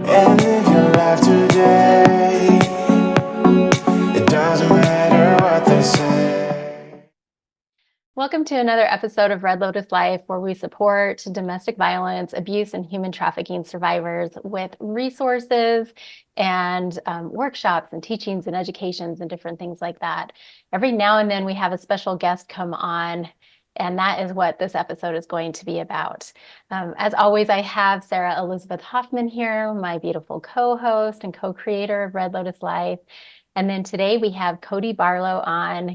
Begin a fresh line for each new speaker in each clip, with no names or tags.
and live your life today. It doesn't matter what they say.
Welcome to another episode of Red Lotus Life, where we support domestic violence, abuse, and human trafficking survivors with resources and workshops and teachings and educations and different things like that. Every now and then we have a special guest come on, and that is what this episode is going to be about. As always, I have Sara Elizabeth Hoffman here, my beautiful co-host and co-creator of Red Lotus Life. And then today we have Cody Barlow on.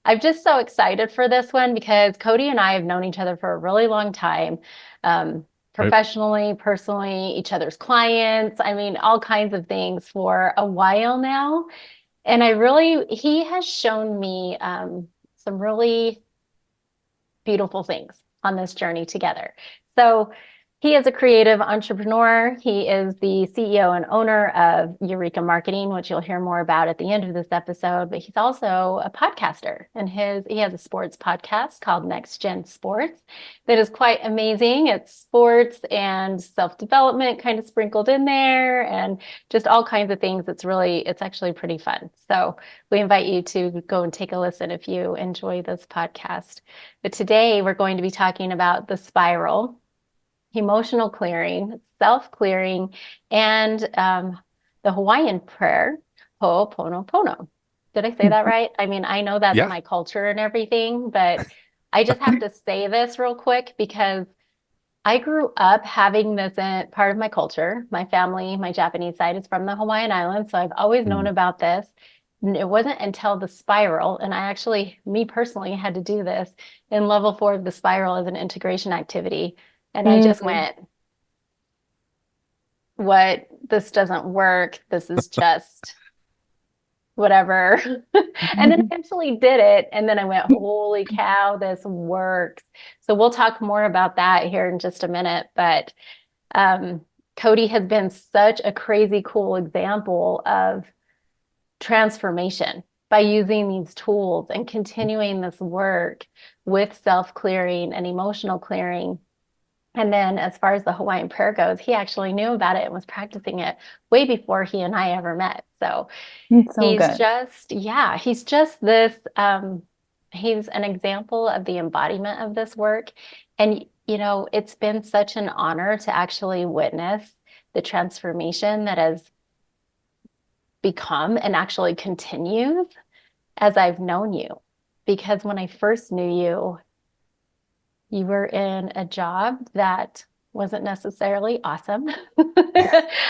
I'm just so excited for this one because Cody and I have known each other for a really long time, professionally, personally, each other's clients. I mean, all kinds of things for a while now. And he has shown me some really beautiful things on this journey together. So he is a creative entrepreneur. He is the CEO and owner of Eureka Marketing, which you'll hear more about at the end of this episode. But he's also a podcaster, and he has a sports podcast called Next Gen Sports that is quite amazing. It's sports and self-development kind of sprinkled in there, and just all kinds of things. It's actually pretty fun. So we invite you to go and take a listen if you enjoy this podcast. But today we're going to be talking about the spiral, emotional clearing, self-clearing, and the Hawaiian prayer, Ho'oponopono. Did I say that right? I mean, I know that's my culture and everything, but I just have to say this real quick because I grew up having this in part of my culture. My family, my Japanese side is from the Hawaiian Islands, so I've always known about this. It wasn't until the spiral, and me personally, had to do this in level 4 of the spiral as an integration activity. And I just went, this doesn't work. This is just whatever. And then I actually did it. And then I went, holy cow, this works. So we'll talk more about that here in just a minute. But Cody has been such a crazy, cool example of transformation by using these tools and continuing this work with self-clearing and emotional clearing. And then as far as the Hawaiian prayer goes, he actually knew about it and was practicing it way before he and I ever met. So he's just this, he's an example of the embodiment of this work. And, it's been such an honor to actually witness the transformation that has become and actually continues as I've known you. Because when I first knew you, you were in a job that wasn't necessarily awesome.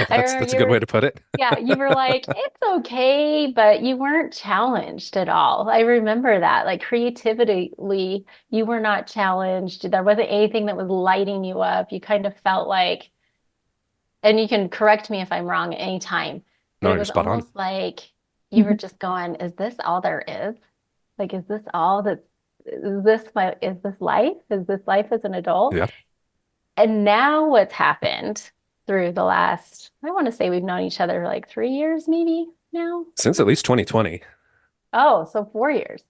That's a good way to put it.
Yeah, you were like, it's okay, but you weren't challenged at all. I remember that. Like creatively, you were not challenged. There wasn't anything that was lighting you up. You kind of felt like, and you can correct me if I'm wrong at any time, but
No,
it
you're
was
spot on.
almost like you were just going, is this all there is? Like, is this all that? Is this life? Is this life as an adult?
Yeah.
And now what's happened through the last, I want to say we've known each other like 3 years, maybe now.
Since at least 2020.
Oh, so 4 years.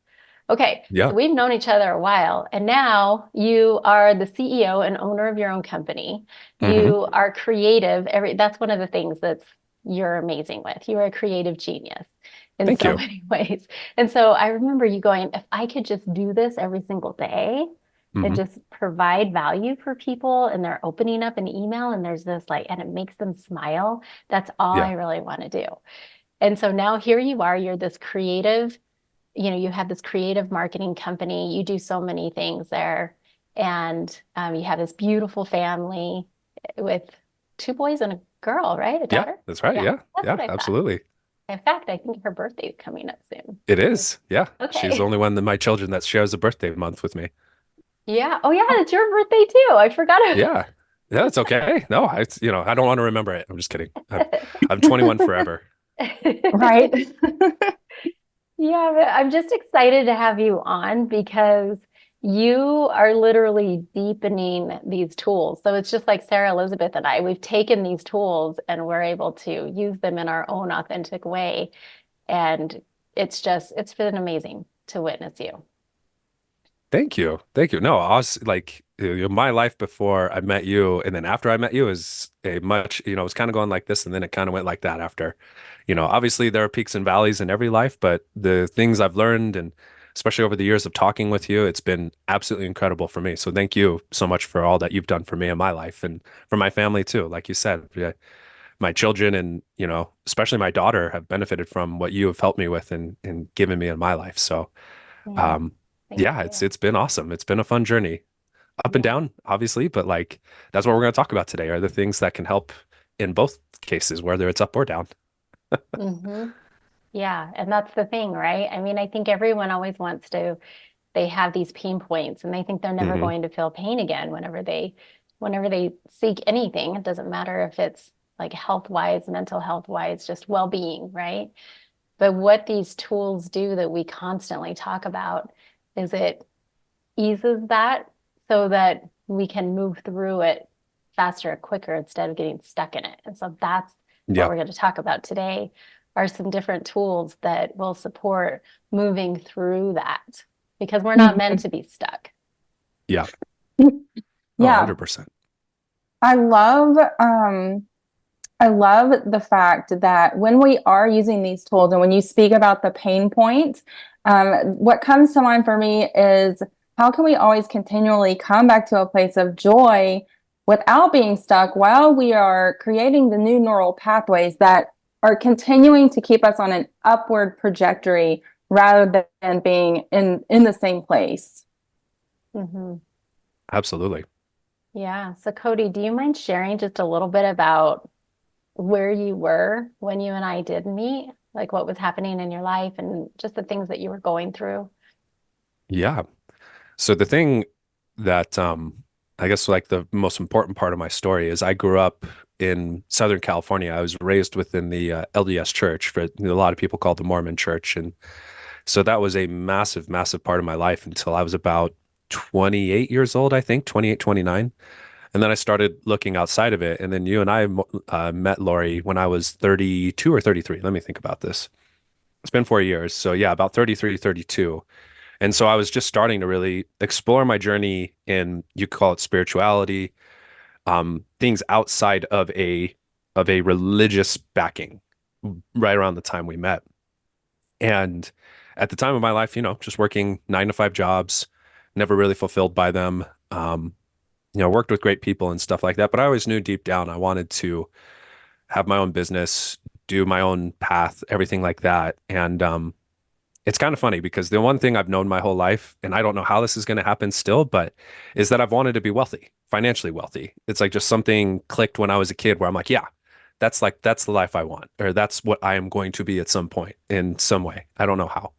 Okay.
Yeah.
So we've known each other a while, and now you are the CEO and owner of your own company. You are creative. That's one of the things you're amazing with. You are a creative genius in so many ways. And so I remember you going, if I could just do this every single day and just provide value for people, and they're opening up an email and there's this and it makes them smile, that's all I really want to do. And so now here you are, you're this creative, you have this creative marketing company, you do so many things there. And you have this beautiful family with 2 boys and a girl, right? A daughter?
Yeah, that's right. Yeah, absolutely.
In fact, I think her birthday is coming up soon.
It is. Yeah.
Okay.
She's the only one of my children that shares a birthday month with me.
Yeah. Oh, yeah. It's your birthday too. I forgot.
Yeah. Yeah, it's okay. No, I don't want to remember it. I'm just kidding. I'm 21 forever.
Right. Yeah, but I'm just excited to have you on because you are literally deepening these tools. So it's just like Sara Elizabeth and I, we've taken these tools and we're able to use them in our own authentic way. And it's been amazing to witness you.
Thank you. Thank you. No, I was like my life before I met you and then after I met you is a much, it was kind of going like this and then it kind of went like that after. Obviously there are peaks and valleys in every life, but the things I've learned and especially over the years of talking with you, it's been absolutely incredible for me. So thank you so much for all that you've done for me in my life and for my family too. Like you said, yeah, my children and, especially my daughter have benefited from what you have helped me with and given me in my life. So
Yeah,
um,
thank
yeah, it's
you.
it's been awesome. It's been a fun journey, up and
Yeah.
down, obviously, but like that's what we're going to talk about today are the things that can help in both cases, whether it's up or down.
hmm Yeah, and that's the thing, right? I mean, I think everyone always wants to, they have these pain points and they think they're never
Hmm.
going to feel pain again whenever they seek anything. It doesn't matter if it's like health wise, mental health wise, just well-being, right? But what these tools do that we constantly talk about is it eases that so that we can move through it faster and quicker instead of getting stuck in it. And so that's what
Yeah.
we're going to talk about today are some different tools that will support moving through that because we're not meant
Mhm.
to be stuck.
Yeah. Oh,
Yeah,
100%.
I love I love the fact that when we are using these tools and when you speak about the pain point, what comes to mind for me is how can we always continually come back to a place of joy without being stuck while we are creating the new neural pathways that are continuing to keep us on an upward trajectory rather than being in the same place.
Mhm.
Absolutely.
Yeah. So, Cody, do you mind sharing just a little bit about where you were when you and I did meet? Like what was happening in your life and just the things that you were going through?
Yeah. So the thing that I guess like the most important part of my story is I grew up in Southern California. I was raised within the LDS church, for a lot of people call it the Mormon church, and so that was a massive, massive part of my life until I was about 28 years old, I think, 28, 29. And then I started looking outside of it. And then you and I met Lori when I was 32 or 33. Let me think about this. It's been 4 years. So yeah, about 33, 32. And so I was just starting to really explore my journey in, you could call it spirituality, things outside of a religious backing right around the time we met. And at the time of my life, just working 9 to 5 jobs, never really fulfilled by them. Worked with great people and stuff like that. But I always knew deep down I wanted to have my own business, do my own path, everything like that. And it's kind of funny because the one thing I've known my whole life, and I don't know how this is going to happen still, but is that I've wanted to be wealthy, financially wealthy. It's like just something clicked when I was a kid where I'm like, yeah, that's the life I want, or that's what I am going to be at some point in some way. I don't know how.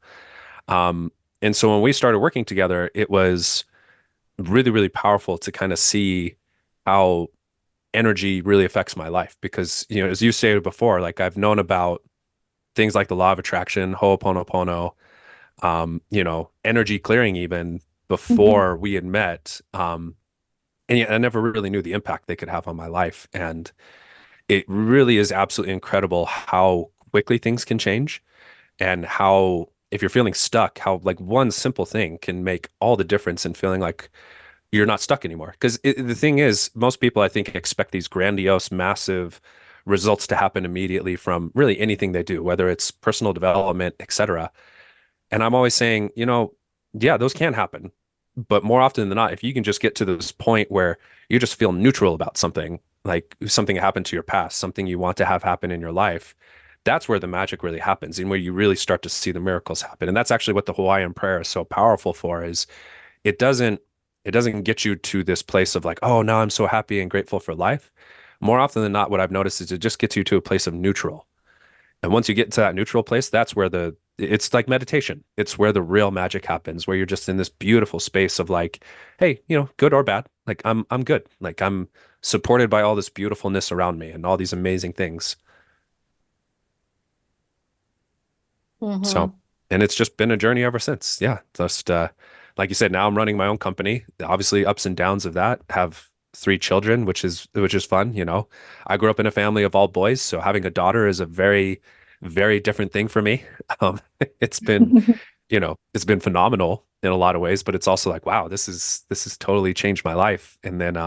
Um, and so when we started working together, it was really, really powerful to kind of see how energy really affects my life because, as you stated before, like I've known about things like the law of attraction, Ho'oponopono, energy clearing even
Mhm.
before we had met. And yet I never really knew the impact they could have on my life. And it really is absolutely incredible how quickly things can change and how, if you're feeling stuck, how like one simple thing can make all the difference in feeling like you're not stuck anymore. Because the thing is, most people, I think, expect these grandiose, massive results to happen immediately from really anything they do, whether it's personal development, etc. And I'm always saying, yeah, those can happen. But more often than not, if you can just get to this point where you just feel neutral about something, like something happened to your past, something you want to have happen in your life, that's where the magic really happens and where you really start to see the miracles happen. And that's actually what the Hawaiian prayer is so powerful for, is it doesn't it doesn't get you to this place of like, oh, now I'm so happy and grateful for life. More often than not, what I've noticed is it just gets you to a place of neutral. And once you get to that neutral place, that's where it's like meditation. It's where the real magic happens, where you're just in this beautiful space of like, hey, good or bad, like I'm good. Like I'm supported by all this beautifulness around me and all these amazing things. So,
hmm
and it's just been a journey ever since. Yeah. Just like you said, now I'm running my own company. Obviously, ups and downs of that. Have 3 children, which is fun. I grew up in a family of all boys, so having a daughter is a very, very different thing for me. Um, it's been it's been phenomenal in a lot of ways, but it's also like, wow, this has totally changed my life. And then,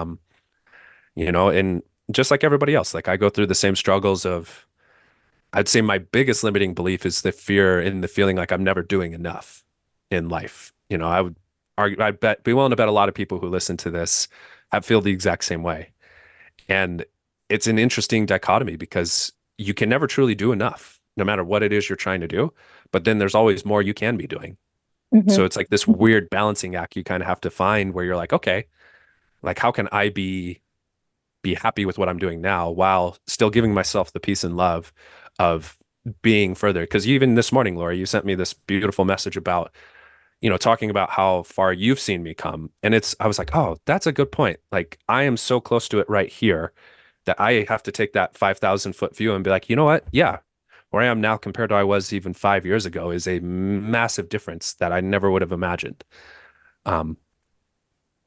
and just like everybody else, like I go through the same struggles of, I'd say my biggest limiting belief is the fear and the feeling like I'm never doing enough in life. I would argue, be willing to bet a lot of people who listen to this have feel the exact same way. And it's an interesting dichotomy because you can never truly do enough, no matter what it is you're trying to do. But then there's always more you can be doing. So it's like this weird balancing act you kind of have to find where you're like, okay, like how can I be happy with what I'm doing now while still giving myself the peace and love of being further? Because even this morning, Laura, you sent me this beautiful message about, talking about how far you've seen me come. And I was like, oh, that's a good point. Like I am so close to it right here that I have to take that 5,000-foot view and be like, you know what? Yeah, where I am now compared to I was even 5 years ago is a massive difference that I never would have imagined. Um,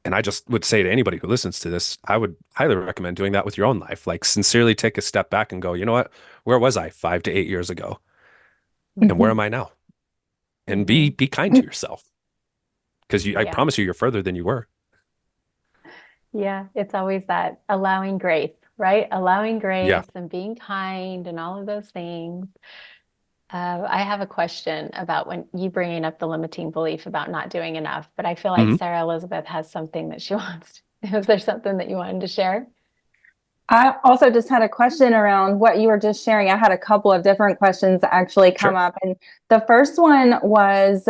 and I just would say to anybody who listens to this, I would highly recommend doing that with your own life. Like sincerely take a step back and go, you know what? Where was I 5 to 8 years ago? And where am I now? And be kind to yourself. Because I promise you, you're further than you were.
Yeah, it's always that allowing grace, right? Allowing grace
Yeah.
and being kind and all of those things. I have a question about when you bringing up the limiting belief about not doing enough, but I feel like Sara Elizabeth has something that she wants. Is there something that you wanted to share?
I also just had a question around what you were just sharing. I had a couple of different questions actually come up. And the first one was,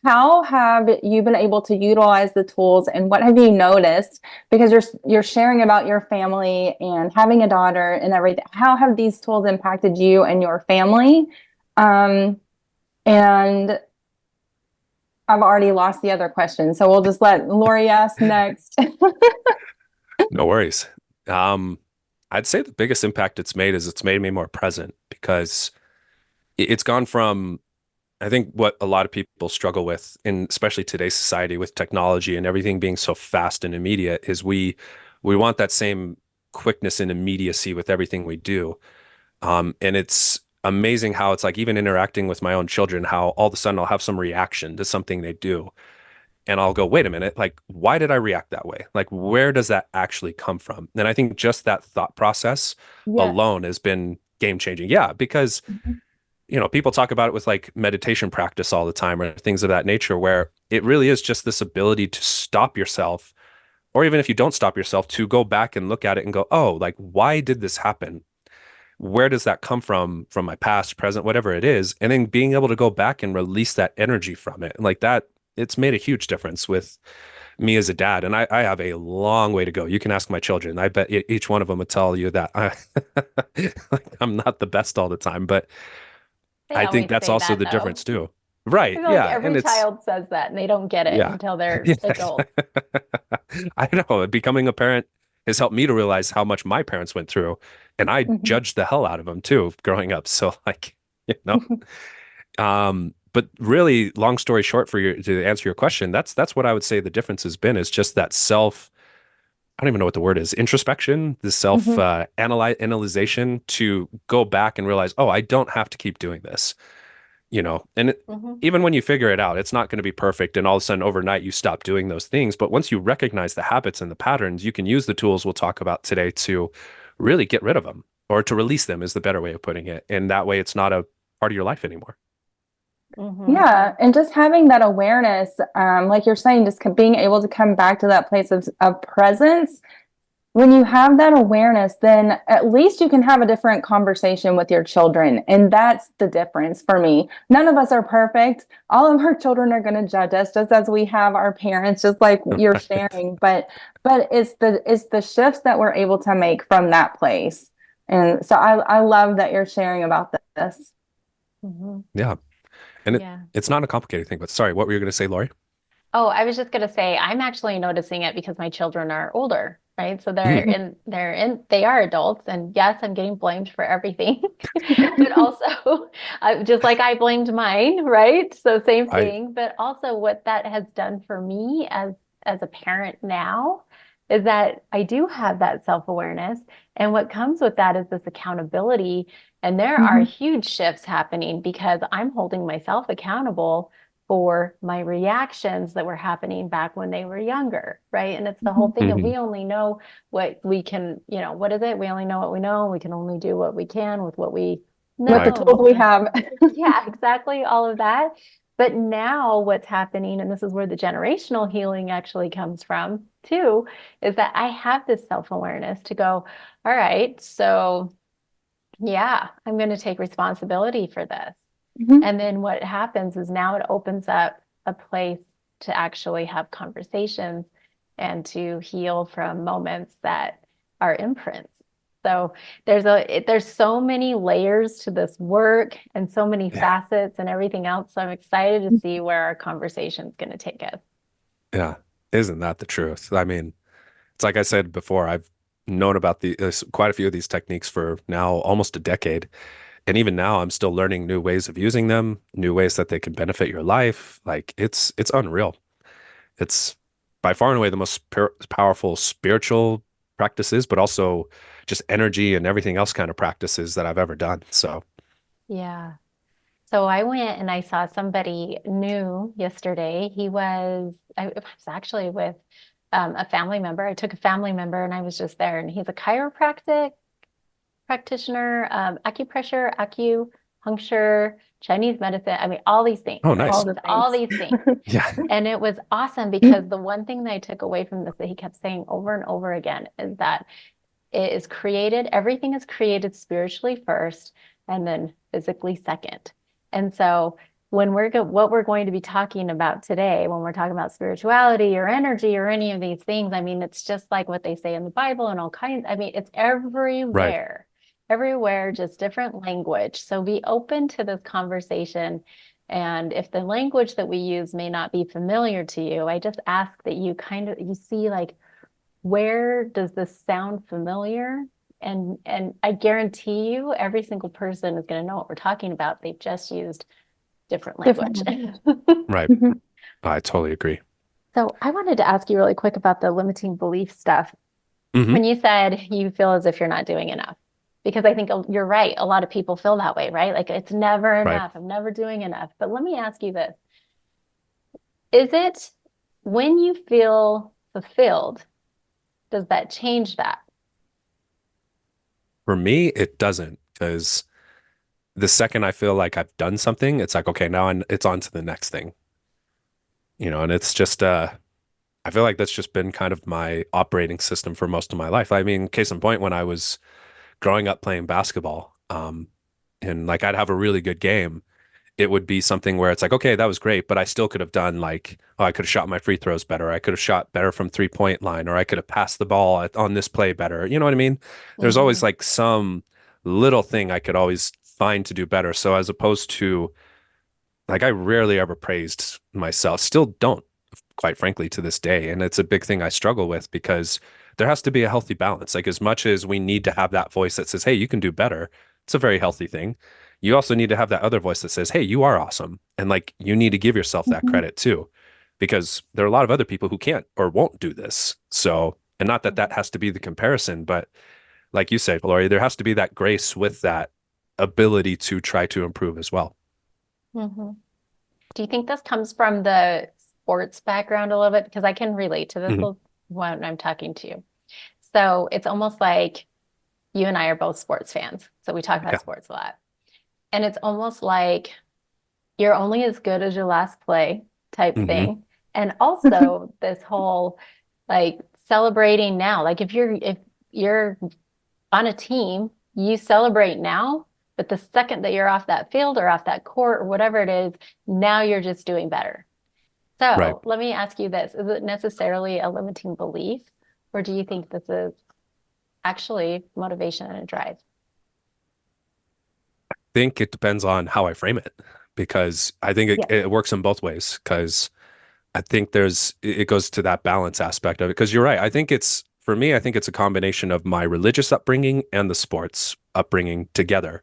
how have you been able to utilize the tools and what have you noticed? Because you're sharing about your family and having a daughter and everything. How have these tools impacted you and your family? And I've already lost the other question, so we'll just let Lori ask next.
No worries. I'd say the biggest impact it's made is it's made me more present because it's gone from, I think what a lot of people struggle with, in especially today's society with technology and everything being so fast and immediate, is we want that same quickness and immediacy with everything we do. And it's amazing how it's like even interacting with my own children, how all of a sudden I'll have some reaction to something they do. And I'll go, wait a minute, like, why did I react that way? Like, where does that actually come from? And I think just that thought process alone has been game changing. Yeah, because people talk about it with like meditation practice all the time or things of that nature, where it really is just this ability to stop yourself, or even if you don't stop yourself, to go back and look at it and go, oh, like, why did this happen? Where does that come from my past, present, whatever it is? And then being able to go back and release that energy from it. And like that, it's made a huge difference with me as a dad. And I have a long way to go. You can ask my children. I bet each one of them would tell you that like, I'm not the best all the time, but I think that's also the difference too. Right.
I feel
Yeah.
like every child says that and they don't get it until they're adults.
I know. Becoming a parent has helped me to realize how much my parents went through. And I judged the hell out of them too, growing up. So like, but really long story short, to answer your question, that's what I would say the difference has been, is just that I don't even know what the word is, introspection, the analyzation to go back and realize, oh, I don't have to keep doing this, and even when you figure it out, it's not going to be perfect. And all of a sudden overnight you stop doing those things. But once you recognize the habits and the patterns, you can use the tools we'll talk about today to really get rid of them, or to release them is the better way of putting it. And that way it's not a part of your life anymore.
Yeah. And just having that awareness, like you're saying, just being able to come back to that place of presence. When you have that awareness, then at least you can have a different conversation with your children. And that's the difference for me. None of us are perfect. All of our children are going to judge us, just as we have our parents, just like you're sharing. But it's the shifts that we're able to make from that place. And so I love that you're sharing about this.
Yeah. And it's not a complicated thing, but sorry, what were you going to say, Lori?
Oh, I was just going to say, I'm actually noticing it because my children are older, right? So they are adults, and yes, I'm getting blamed for everything, but also just like I blamed mine, right? So same thing, but also what that has done for me as a parent now is that I do have that self-awareness. And what comes with that is this accountability. And there are huge shifts happening because I'm holding myself accountable for my reactions that were happening back when they were younger, right? And it's the whole thing of
Mhm.
we only know what we can, what is it? We only know what we know. We can only do what we can with what we
With the
Right.
know.
tools we have.
Yeah, exactly. All of that. But now what's happening, and this is where the generational healing actually comes from too, is that I have this self-awareness to go, all right, so yeah, I'm going to take responsibility for this.
Mhm.
And then what happens is now it opens up a place to actually have conversations and to heal from moments that are imprints. So there's so many layers to this work and so many
Yeah.
facets and everything else. So I'm excited to see where our conversation is going to take us.
Yeah. Isn't that the truth? I mean, it's like I said before, I've known about quite a few of these techniques for now almost a decade. And even now I'm still learning new ways of using them, new ways that they can benefit your life. Like it's unreal. It's by far and away the most powerful spiritual practices, but also just energy and everything else kind of practices that I've ever done. So,
Yeah. So I went and I saw somebody new yesterday. I was actually with a family member. I took a family member and I was just there, and he's a chiropractic practitioner, acupressure, acupuncture, Chinese medicine. I mean, all these things,
oh,
right?
All
nice.
the
All
things.
these things.
Yeah.
And it was awesome because the one thing that I took away from this that he kept saying over and over again is that everything is created spiritually first and then physically second. And so what we're going to be talking about today, when we're talking about spirituality or energy or any of these things, I mean, it's just like what they say in the Bible and all kinds. I mean, it's
Right.
everywhere, just different language. So be open to this conversation. And if the language that we use may not be familiar to you, I just ask that you see like, where does this sound familiar? And I guarantee you every single person is going to know what we're talking about. They've just used different language.
Different.
Right.
Mhm.
I totally agree.
So I wanted to ask you really quick about the limiting belief stuff.
Hmm.
When you said you feel as if you're not doing enough, because I think you're right. A lot of people feel that way, right? Like it's never
Right.
enough. I'm never doing enough. But let me ask you this. Is it when you feel fulfilled, does that change that?
For me, it doesn't, because the second I feel like I've done something, it's like, okay, now it's on to the next thing, and it's just, I feel like that's just been kind of my operating system for most of my life. I mean, case in point, when I was growing up playing basketball, and like I'd have a really good game, it would be something where it's like, okay, that was great, but I still could have done like, oh, I could have shot my free throws better. I could have shot better from 3-point line, or I could have passed the ball on this play better. You know what I mean? There's always
Mhm.
like some little thing I could always find to do better. So as opposed to like, I rarely ever praised myself, still don't, quite frankly, to this day. And it's a big thing I struggle with because there has to be a healthy balance. Like, as much as we need to have that voice that says, hey, you can do better, it's a very healthy thing. You also need to have that other voice that says, hey, you are awesome. And like, you need to give yourself that
Mhm.
credit too, because there are a lot of other people who can't or won't do this. So, and not that that has to be the comparison, but like you said, Lori, there has to be that grace with that ability to try to improve as well.
Mhm. Do you think this comes from the sports background a little bit? Because I can relate to this
Mhm.
when I'm talking to you. So it's almost like you and I are both sports fans. So we talk about
Yeah.
sports a lot. And it's almost like you're only as good as your last play type
Hmm.
thing. And also this whole like celebrating now. Like if you're on a team, you celebrate now, but the second that you're off that field or off that court or whatever it is, now you're just doing better.
Right.
So let me ask you this. Is it necessarily a limiting belief, or do you think this is actually motivation and a drive?
Think it depends on how I frame it, because I think it,
Yeah.
it works in both ways. Because I think it goes to that balance aspect of it. Because you're right. I think for me, I think it's a combination of my religious upbringing and the sports upbringing together.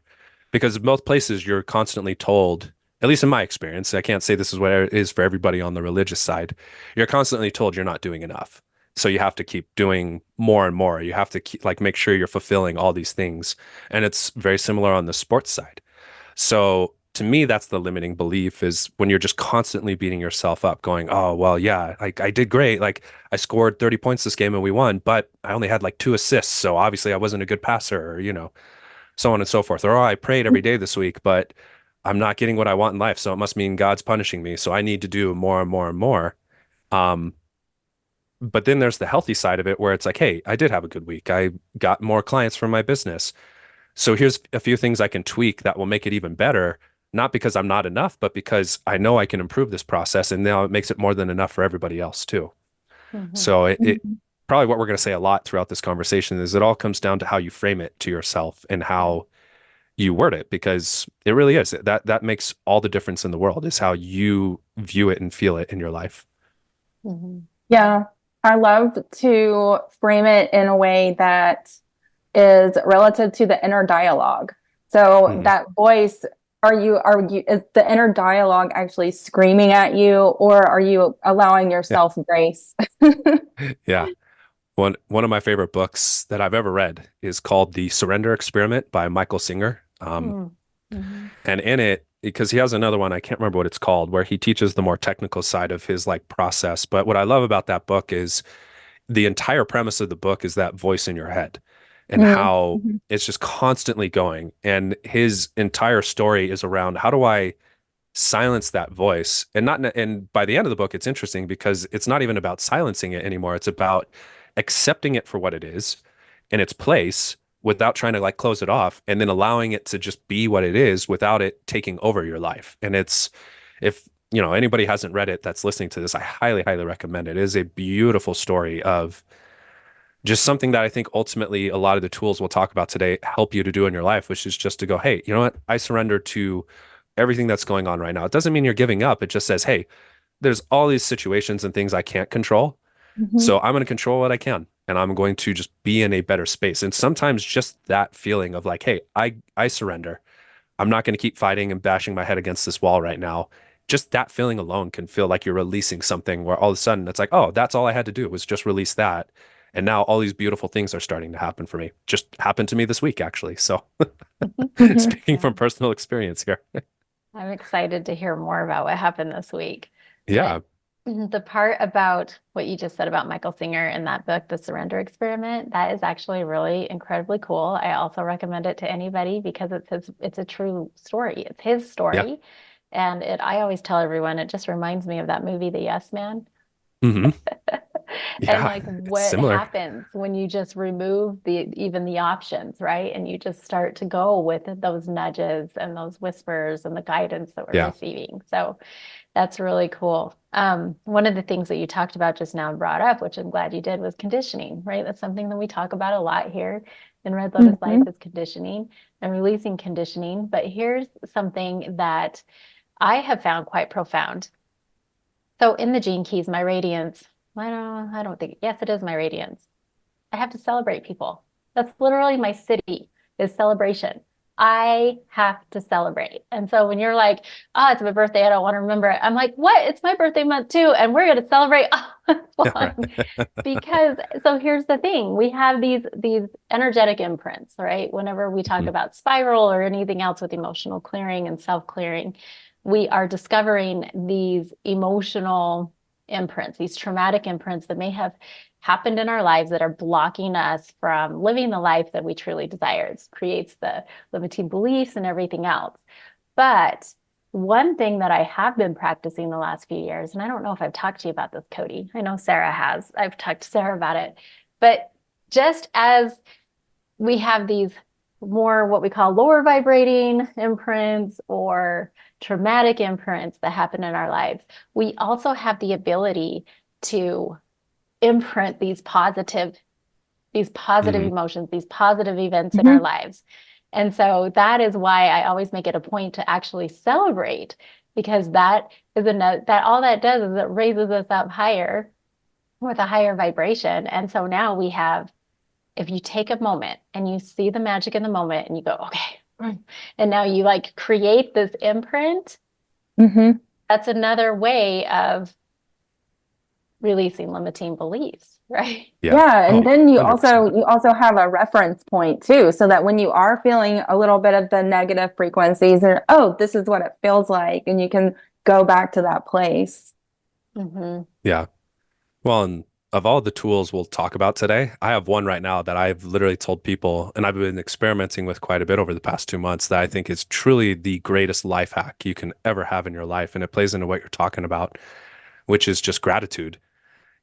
Because in both places, you're constantly told, at least in my experience, I can't say this is what it is for everybody on the religious side, you're constantly told you're not doing enough. So you have to keep doing more and more. You have to keep, like, make sure you're fulfilling all these things. And it's very similar on the sports side. So to me, that's the limiting belief, is when you're just constantly beating yourself up going, oh, well, yeah, like I did great. Like I scored 30 points this game and we won, but I only had like 2 assists. So obviously I wasn't a good passer, or, so on and so forth. Or, oh, I prayed every day this week, but I'm not getting what I want in life. So it must mean God's punishing me. So I need to do more and more and more. Um, but then there's the healthy side of it where it's like, hey, I did have a good week. I got more clients from my business. So here's a few things I can tweak that will make it even better, not because I'm not enough, but because I know I can improve this process. And now it makes it more than enough for everybody else too.
Mhm.
So it
Mhm.
probably, what we're going to say a lot throughout this conversation is it all comes down to how you frame it to yourself and how you word it, because it really is that makes all the difference in the world, is how you view it and feel it in your life.
Mhm.
Yeah, I love to frame it in a way that is relative to the inner dialogue. So
Mhm.
that voice, is the inner dialogue actually screaming at you, or are you allowing
Yeah.
yourself grace?
Yeah. One of my favorite books that I've ever read is called The Surrender Experiment by Michael Singer.
Mhm. Mhm.
And in it, because he has another one, I can't remember what it's called, where he teaches the more technical side of his like process. But what I love about that book is the entire premise of the book is that voice in your head and how
Mhm.
it's just constantly going. And his entire story is around, how do I silence that voice? And not, and by the end of the book, it's interesting because it's not even about silencing it anymore. It's about accepting it for what it is in its place without trying to like close it off, and then allowing it to just be what it is without it taking over your life. And it's, if anybody hasn't read it that's listening to this, I highly, highly recommend it. It is a beautiful story of just something that I think ultimately a lot of the tools we'll talk about today help you to do in your life, which is just to go, hey, you know what? I surrender to everything that's going on right now. It doesn't mean you're giving up. It just says, hey, there's all these situations and things I can't control.
Mhm.
So I'm going to control what I can, and I'm going to just be in a better space. And sometimes just that feeling of like, hey, I surrender. I'm not going to keep fighting and bashing my head against this wall right now. Just that feeling alone can feel like you're releasing something, where all of a sudden it's like, oh, that's all I had to do was just release that. And now all these beautiful things are starting to happen for me. Just happened to me this week, actually. So
Mhm.
speaking
Yeah.
from personal experience here.
I'm excited to hear more about what happened this week.
Yeah.
But the part about what you just said about Michael Singer in that book, The Surrender Experiment, that is actually really incredibly cool. I also recommend it to anybody because it's a true story. It's his
Yeah.
story. And I always tell everyone, it just reminds me of that movie, The Yes Man.
Hmm.
And
Yeah.
like
It's
what
similar.
happens when you just remove even the options, right? And you just start to go with those nudges and those whispers and the guidance that we're
Yeah.
receiving. So that's really cool. One of the things that you talked about just now and brought up, which I'm glad you did, was conditioning, right? That's something that we talk about a lot here in Red Lotus Life,
Mhm.
is conditioning and releasing conditioning. But here's something that I have found quite profound. So in the Gene Keys, my radiance, I don't think, yes, it is my radiance. I have to celebrate people. That's literally my city, is celebration. I have to celebrate. And so when you're like, oh, it's my birthday, I don't want to remember it. I'm like, what? It's my birthday month too. And we're going to celebrate all month
Right.
long. Because so here's the thing. We have these energetic imprints, right? Whenever we talk
Mhm.
about spiral or anything else with emotional clearing and self-clearing, we are discovering these emotional imprints, these traumatic imprints that may have happened in our lives that are blocking us from living the life that we truly desire. It creates the limiting beliefs and everything else. But one thing that I have been practicing the last few years, and I don't know if I've talked to you about this, Cody. I know Sara has. I've talked to Sara about it. But just as we have these more what we call lower vibrating imprints or traumatic imprints that happen in our lives, we also have the ability to imprint these positive
Mhm.
emotions, these positive events in our
Mhm.
lives. And so that is why I always make it a point to actually celebrate, because that is that all that does is it raises us up higher with a higher vibration. And so now we have, if you take a moment and you see the magic in the moment and you go, okay, and now you like create this imprint,
Mhm.
that's another way of releasing limiting beliefs. Right.
Yeah, and
Oh,
then you
100%.
also have a reference point too, so that when you are feeling a little bit of the negative frequencies, and oh, this is what it feels like, and you can go back to that place.
Mm-hmm.
Yeah. Well, and of all the tools we'll talk about today, I have one right now that I've literally told people, and I've been experimenting with quite a bit over the past 2 months, that I think is truly the greatest life hack you can ever have in your life. And it plays into what you're talking about, which is just gratitude.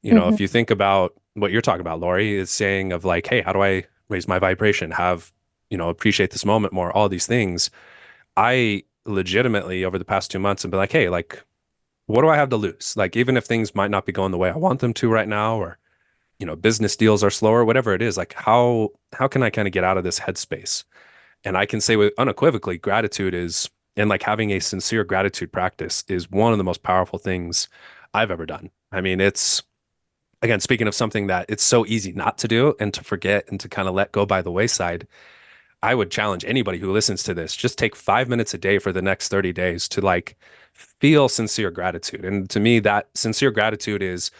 You know,
Mhm.
if you think about what you're talking about, Lori, is saying of like, hey, how do I raise my vibration? Have, appreciate this moment more, all these things. I legitimately over the past 2 months have been like, hey, like, what do I have to lose? Like, even if things might not be going the way I want them to right now, or business deals are slower, whatever it is, like how can I kind of get out of this headspace? And I can say with unequivocally, gratitude is, and like having a sincere gratitude practice is one of the most powerful things I've ever done. I mean, it's again, speaking of something that it's so easy not to do and to forget and to kind of let go by the wayside. I would challenge anybody who listens to this, just take 5 minutes a day for the next 30 days to like feel sincere gratitude. And to me, that sincere gratitude is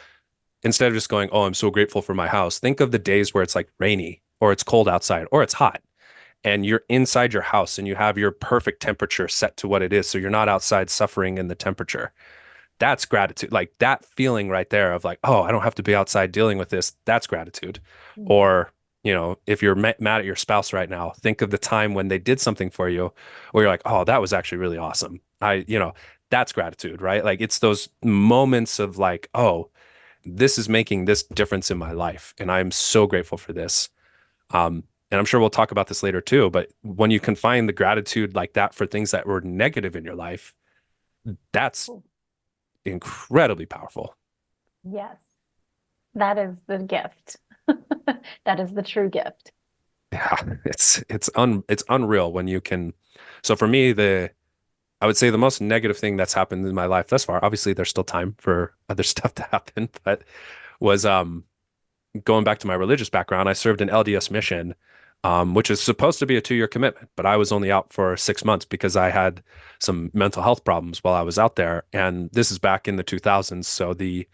instead of just going, oh, I'm so grateful for my house, think of the days where it's like rainy or it's cold outside or it's hot and you're inside your house and you have your perfect temperature set to what it is. So you're not outside suffering in the temperature. That's gratitude. Like that feeling right there of like, oh, I don't have to be outside dealing with this. That's gratitude. Or, if you're mad at your spouse right now, think of the time when they did something for you where you're like, oh, that was actually really awesome. That's gratitude, right? Like it's those moments of like, oh, this is making this difference in my life. And I'm so grateful for this. And I'm sure we'll talk about this later too. But when you can find the gratitude like that for things that were negative in your life, that's incredibly powerful.
Yes. That is the gift. That is the true gift.
Yeah, it's unreal when you can. So for me, I would say the most negative thing that's happened in my life thus far, obviously there's still time for other stuff to happen, but was going back to my religious background, I served an LDS mission, which is supposed to be a 2-year commitment, but I was only out for 6 months because I had some mental health problems while I was out there. And this is back in the 2000s. So the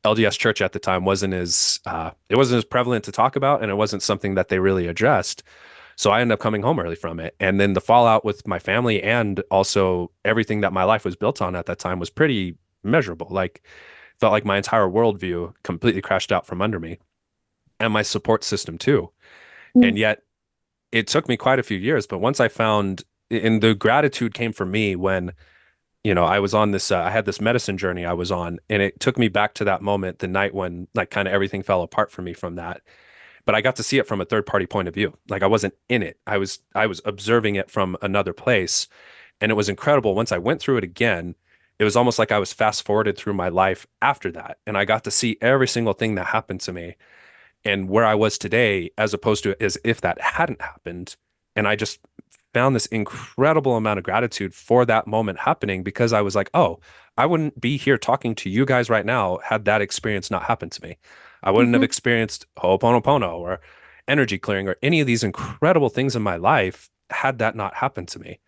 LDS church at the time it wasn't as prevalent to talk about, and it wasn't something that they really addressed. So I ended up coming home early from it. And then the fallout with my family and also everything that my life was built on at that time was pretty measurable. Like felt like my entire worldview completely crashed out from under me and my support system too. And yet it took me quite a few years, but once I found, and the gratitude came for me when, I was on this, I had this medicine journey I was on, and it took me back to that moment, the night when like kind of everything fell apart for me from that. But I got to see it from a third party point of view. Like I wasn't in it. I was observing it from another place. And it was incredible. Once I went through it again, it was almost like I was fast forwarded through my life after that. And I got to see every single thing that happened to me and where I was today, as opposed to as if that hadn't happened. And I just found this incredible amount of gratitude for that moment happening because I was like, oh, I wouldn't be here talking to you guys right now had that experience not happened to me. I wouldn't have experienced Ho'oponopono or energy clearing or any of these incredible things in my life had that not happened to me.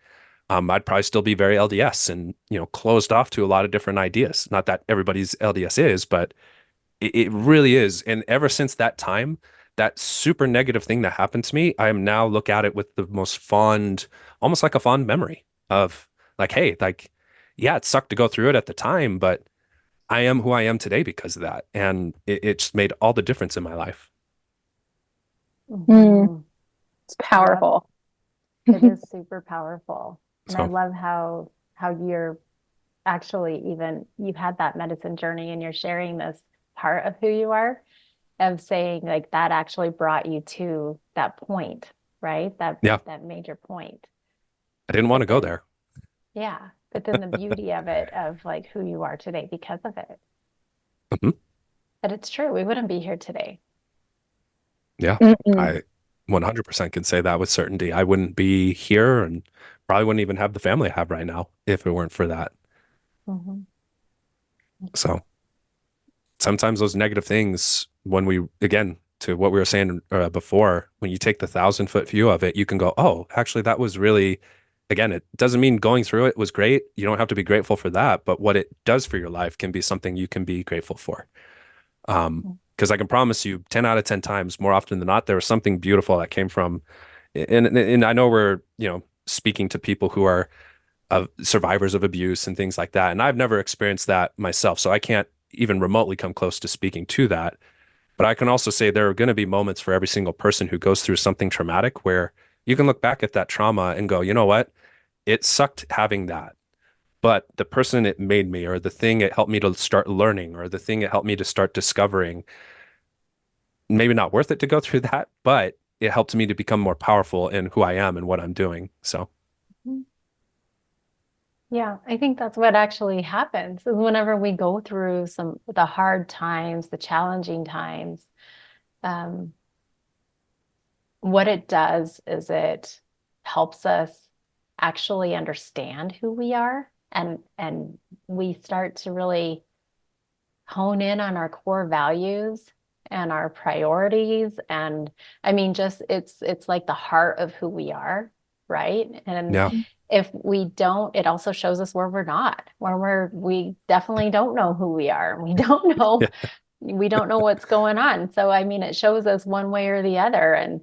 I'd probably still be very LDS and closed off to a lot of different ideas. Not that everybody's LDS is, but it really is. And ever since that time, that super negative thing that happened to me, I am now look at it with the most fond, almost like a fond memory of like, hey, like, yeah, it sucked to go through it at the time, but I am who I am today because of that. And it just made all the difference in my life.
Mhm.
It's powerful.
It is super powerful. And I
So
love how you're actually you've had that medicine journey and you're sharing this part of who you are, of saying like that actually brought you to that point, right?
yeah,
That major point.
I didn't want
But
to go
then,
there.
yeah, but then the beauty of it, of like who you are today because of it.
Mhm.
But it's true, we wouldn't be here today.
Yeah,
Mm-mm.
I 100% can say that with certainty. I wouldn't be here and probably wouldn't even have the family I have right now if it weren't for that.
Mhm.
So sometimes those negative things, when we, again, to what we were saying before, when you take the 1,000-foot view of it, you can go, oh, actually, that was really, again, it doesn't mean going through it was great. You don't have to be grateful for that, but what it does for your life can be something you can be grateful for. Um, Because I can promise you 10 out of 10 times, more often than not, there was something beautiful that came from, and I know we're, speaking to people who are survivors of abuse and things like that. And I've never experienced that myself. So I can't even remotely come close to speaking to that. But I can also say there are going to be moments for every single person who goes through something traumatic where you can look back at that trauma and go, you know what? It sucked having that. But the person it made me, or the thing it helped me to start learning, or the thing it helped me to start discovering, maybe not worth it to go through that, but it helped me to become more powerful in who I am and what I'm doing. So,
Yeah, I think that's what actually happens is whenever we go through the hard times, the challenging times, um, what it does is it helps us actually understand who we are, and we start to really hone in on our core values and our priorities. And I mean, just it's like the heart of who we are, right? And
yeah,
if we don't, it also shows us where we're not, we definitely don't know who we are. We don't know,
yeah,
we don't know what's going on. So I mean, it shows us one way or the other. And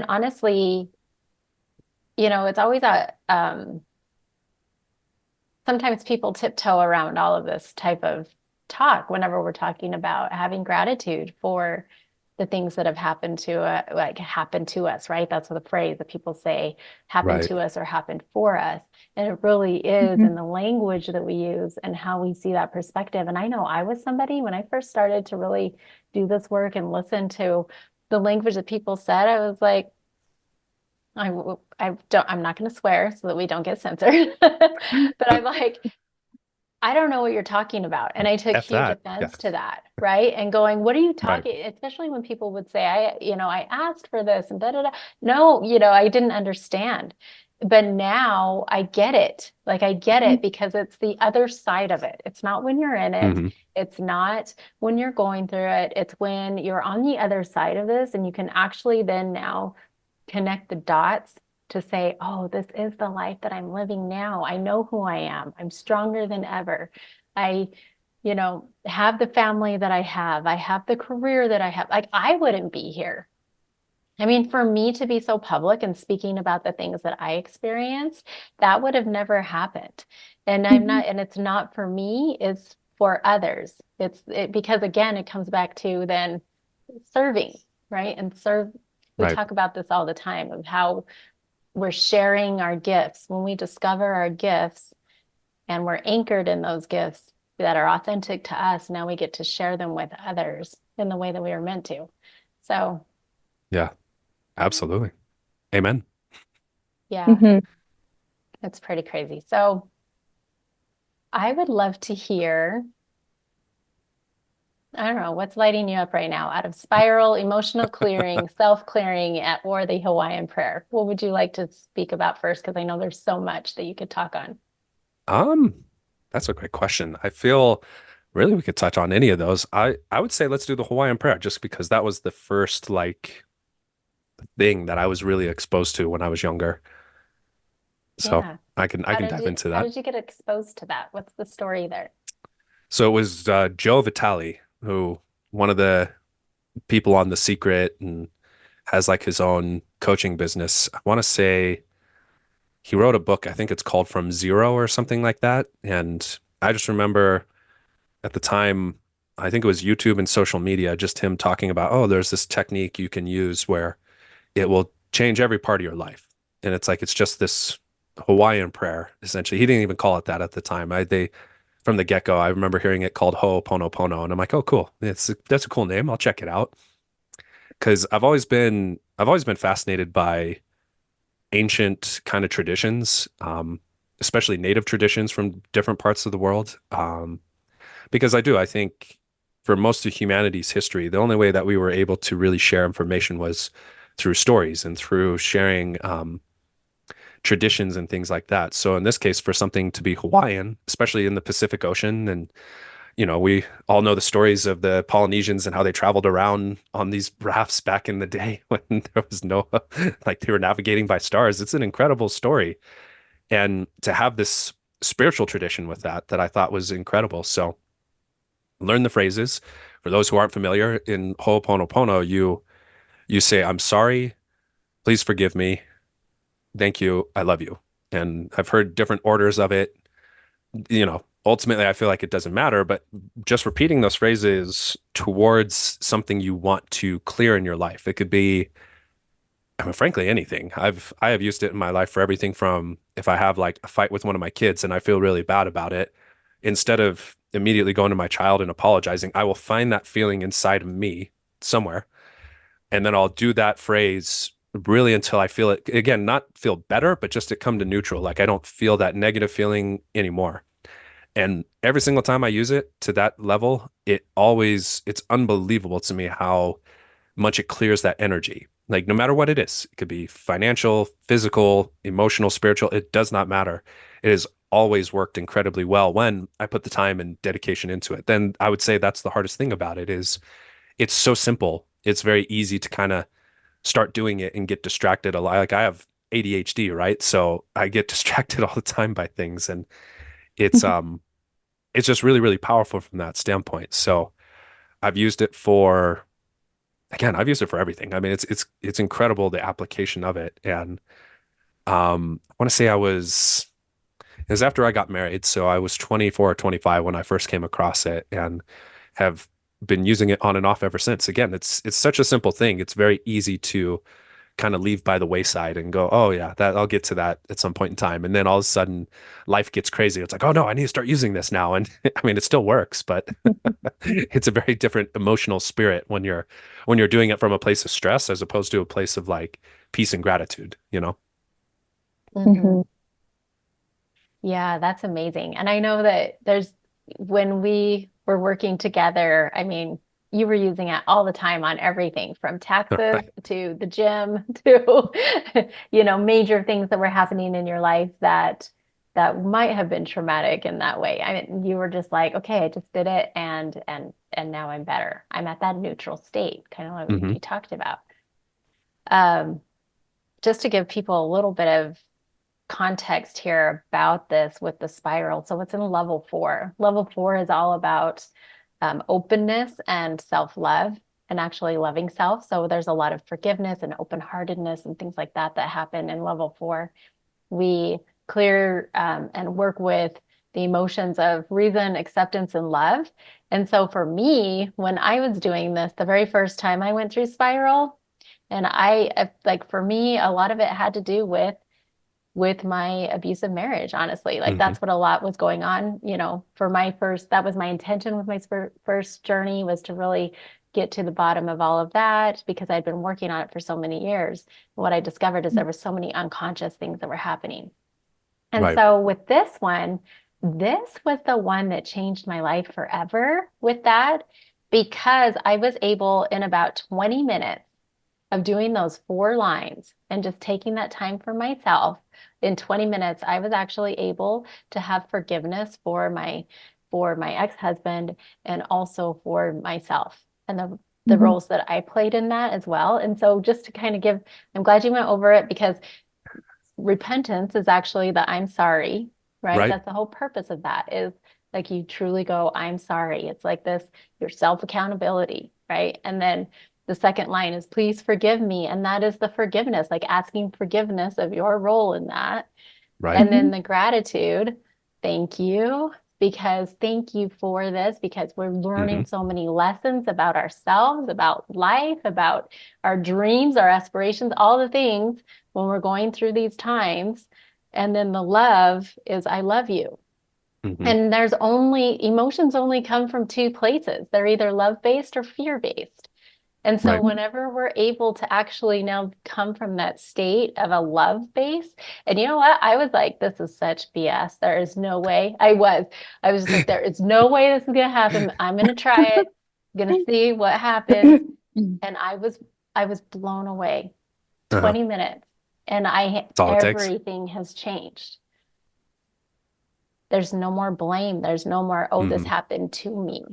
honestly, it's always sometimes people tiptoe around all of this type of talk whenever we're talking about having gratitude for the things that have happened to happened to us, right? That's the phrase that people say, happened
right,
to us or happened for us. And it really is in the language that we use and how we see that perspective. And I know I was somebody when I first started to really do this work and listen to the language that people said, I was like, I'm not going to swear so that we don't get censored. But I'm like, I don't know what you're talking about. And I took
F
huge
that, yeah,
offense to that, right? And going, what are you
right,
talking? Especially when people would say, I asked for this and da da da. No, I didn't understand. But now I get it. Like I get it because it's the other side of it. It's not when you're in it.
hmm
It's not when you're going through it. It's when you're on the other side of this and you can actually then now connect the dots to say, oh, this is the life that I'm living now. I know who I am. I'm stronger than ever. I, have the family that I have. I have the career that I have. Like, I wouldn't be here. I mean, for me to be so public and speaking about the things that I experienced, that would have never happened. And and it's not for me, it's for others. Because again, it comes back to then serving, right? We
right,
talk about this all the time of how we're sharing our gifts. When we discover our gifts and we're anchored in those gifts that are authentic to us, now we get to share them with others in the way that we were meant to. So,
yeah, absolutely. Amen.
yeah,
Mhm.
it's pretty crazy. So, I would love to hear, I don't know, what's lighting you up right now out of spiral, emotional clearing, self-clearing, or the Hawaiian prayer. What would you like to speak about first? Because I know there's so much that you could talk on.
Um, that's a great question. I feel really we could touch on any of those. I would say let's do the Hawaiian prayer just because that was the first like thing that I was really exposed to when I was younger. So
Yeah.
I can dive into
How
that.
did you get exposed to that? What's the story there?
So it was Joe Vitale, who one of the people on The Secret and has like his own coaching business. I want to say he wrote a book, I think it's called From Zero or something like that. And I just remember at the time, I think it was YouTube and social media, just him talking about, oh, there's this technique you can use where it will change every part of your life. And it's like, it's just this Hawaiian prayer, essentially. He didn't even call it that at the time. They from the get-go, I remember hearing it called Ho'oponopono. And I'm like, oh, cool. That's a cool name. I'll check it out. Because I've always been fascinated by ancient kind of traditions, especially native traditions from different parts of the world. Because I think for most of humanity's history, the only way that we were able to really share information was through stories and through sharing traditions and things like that. So in this case, for something to be Hawaiian, especially in the Pacific Ocean, and we all know the stories of the Polynesians and how they traveled around on these rafts back in the day when there was no, like they were navigating by stars. It's an incredible story. And to have this spiritual tradition with that I thought was incredible. So learn the phrases, For those who aren't familiar, in Ho'oponopono, you say, I'm sorry, please forgive me, thank you, I love you. And I've heard different orders of it. Ultimately, I feel like it doesn't matter, but just repeating those phrases towards something you want to clear in your life. It could be, I mean, frankly, anything. I have used it in my life for everything from if I have like a fight with one of my kids and I feel really bad about it, instead of immediately going to my child and apologizing, I will find that feeling inside of me somewhere. And then I'll do that phrase really until I feel it again, not feel better, but just to come to neutral. Like I don't feel that negative feeling anymore. And every single time I use it to that level, it's unbelievable to me how much it clears that energy. Like no matter what it is, it could be financial, physical, emotional, spiritual, it does not matter. It has always worked incredibly well when I put the time and dedication into it. Then I would say that's the hardest thing about it is it's so simple. It's very easy to kind of start doing it and get distracted a lot. Like I have ADHD, right? So I get distracted all the time by things, and it's it's just really, really powerful from that standpoint. So I've used it for, again, I've used it for everything. I mean, it's incredible the application of it. And I want to say it was after I got married, so I was 24 or 25 when I first came across it, and have been using it on and off ever since. Again, it's such a simple thing. It's very easy to kind of leave by the wayside and go, oh yeah, that I'll get to that at some point in time. And then all of a sudden life gets crazy. It's like, oh no, I need to start using this now. And I mean, it still works, but it's a very different emotional spirit when you're doing it from a place of stress as opposed to a place of like peace and gratitude, you know?
Mhm. Yeah, that's amazing. And I know that when we were working together, I mean, you were using it all the time on everything from taxes to the gym to, major things that were happening in your life that might have been traumatic in that way. I mean, you were just like, okay, I just did it and now I'm better. I'm at that neutral state, kind of like
Hmm.
you talked about. Um, just to give people a little bit of context here about this with the spiral. So it's in level 4. Level 4 is all about openness and self-love and actually loving self. So there's a lot of forgiveness and open-heartedness and things like that happen in level 4. We clear and work with the emotions of reason, acceptance, and love. And so for me, when I was doing this, the very first time I went through spiral, and for me, a lot of it had to do with my abusive marriage, honestly. Like
Hmm.
that's what a lot was going on, that was my intention with my first journey, was to really get to the bottom of all of that because I'd been working on it for so many years. What I discovered is there were so many unconscious things that were happening. And
Right.
so with this was the one that changed my life forever with that, because I was able in about 20 minutes of doing those 4 lines and just taking that time for myself. In 20 minutes, I was actually able to have forgiveness for my ex-husband and also for myself and the roles that I played in that as well. And so just to kind of I'm glad you went over it, because repentance is actually the I'm sorry, right?
Right.
That's the whole purpose of that, is like you truly go, I'm sorry. It's like this, your self-accountability, right? And then the second line is please forgive me. And that is the forgiveness, like asking forgiveness of your role in that.
Right.
And then the gratitude, thank you, because thank you for this, because we're
Hmm.
learning so many lessons about ourselves, about life, about our dreams, our aspirations, all the things when we're going through these times. And then the love is, I love you.
Hmm.
And emotions only come from 2 places. They're either love-based or fear-based. And so
Right.
whenever we're able to actually now come from that state of a love base, and you know what? I was like, this is such BS. There is no way. I was just like, there is no way this is going to happen. I'm going to try it. I'm going to see what happens. And I was blown away.
Uh-huh.
20 minutes and
That's all it takes.
everything has changed. There's no more blame. There's no more, oh, this
Hmm.
happened to me.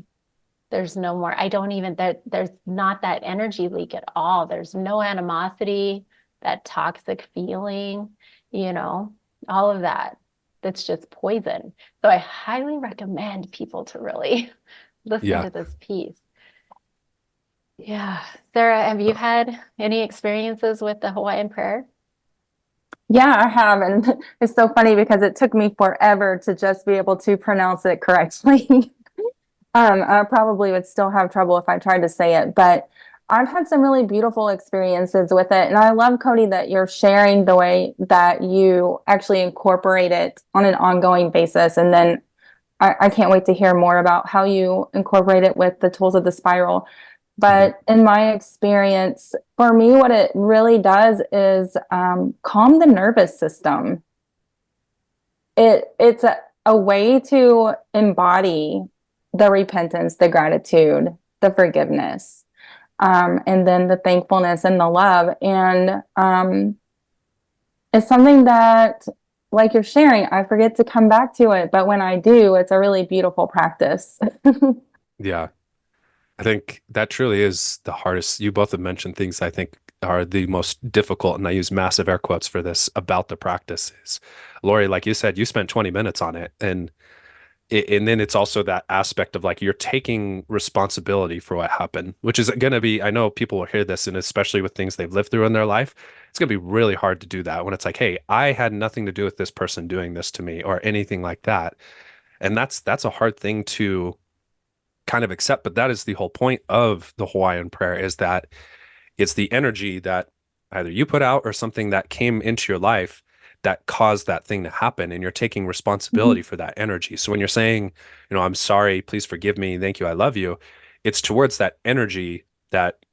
There's no more, I don't even, there's not that energy leak at all. There's no animosity, that toxic feeling, you know, all of that. That's just poison. So I highly recommend people to really listen
Yeah.
to this piece. Yeah. Sarah, have you had any experiences with the Hawaiian prayer?
Yeah, I have. And it's so funny because it took me forever to just be able to pronounce it correctly. I probably would still have trouble if I tried to say it, but I've had some really beautiful experiences with it. And I love, Cody, that you're sharing the way that you actually incorporate it on an ongoing basis. And then I can't wait to hear more about how you incorporate it with the tools of the spiral.
Mhm.
But in my experience, for me, what it really does is calm the nervous system. It's a way to embody the repentance, the gratitude, the forgiveness, and then the thankfulness and the love. And it's something that, like you're sharing, I forget to come back to it, but when I do, it's a really beautiful practice.
Yeah. I think that truly is the hardest. You both have mentioned things I think are the most difficult, and I use massive air quotes for this about the practices. Lori, like you said, you spent 20 minutes on it, and then it's also that aspect of like you're taking responsibility for what happened, which is going to be, I know people will hear this, and especially with things they've lived through in their life, it's going to be really hard to do that when it's like, hey, I had nothing to do with this person doing this to me or anything like that. And that's a hard thing to kind of accept, but that is the whole point of the Hawaiian prayer, is that it's the energy that either you put out or something that came into your life that caused that thing to happen, and you're taking responsibility for that energy. So when you're saying, I'm sorry, please forgive me, thank you, I love you, it's towards that energy that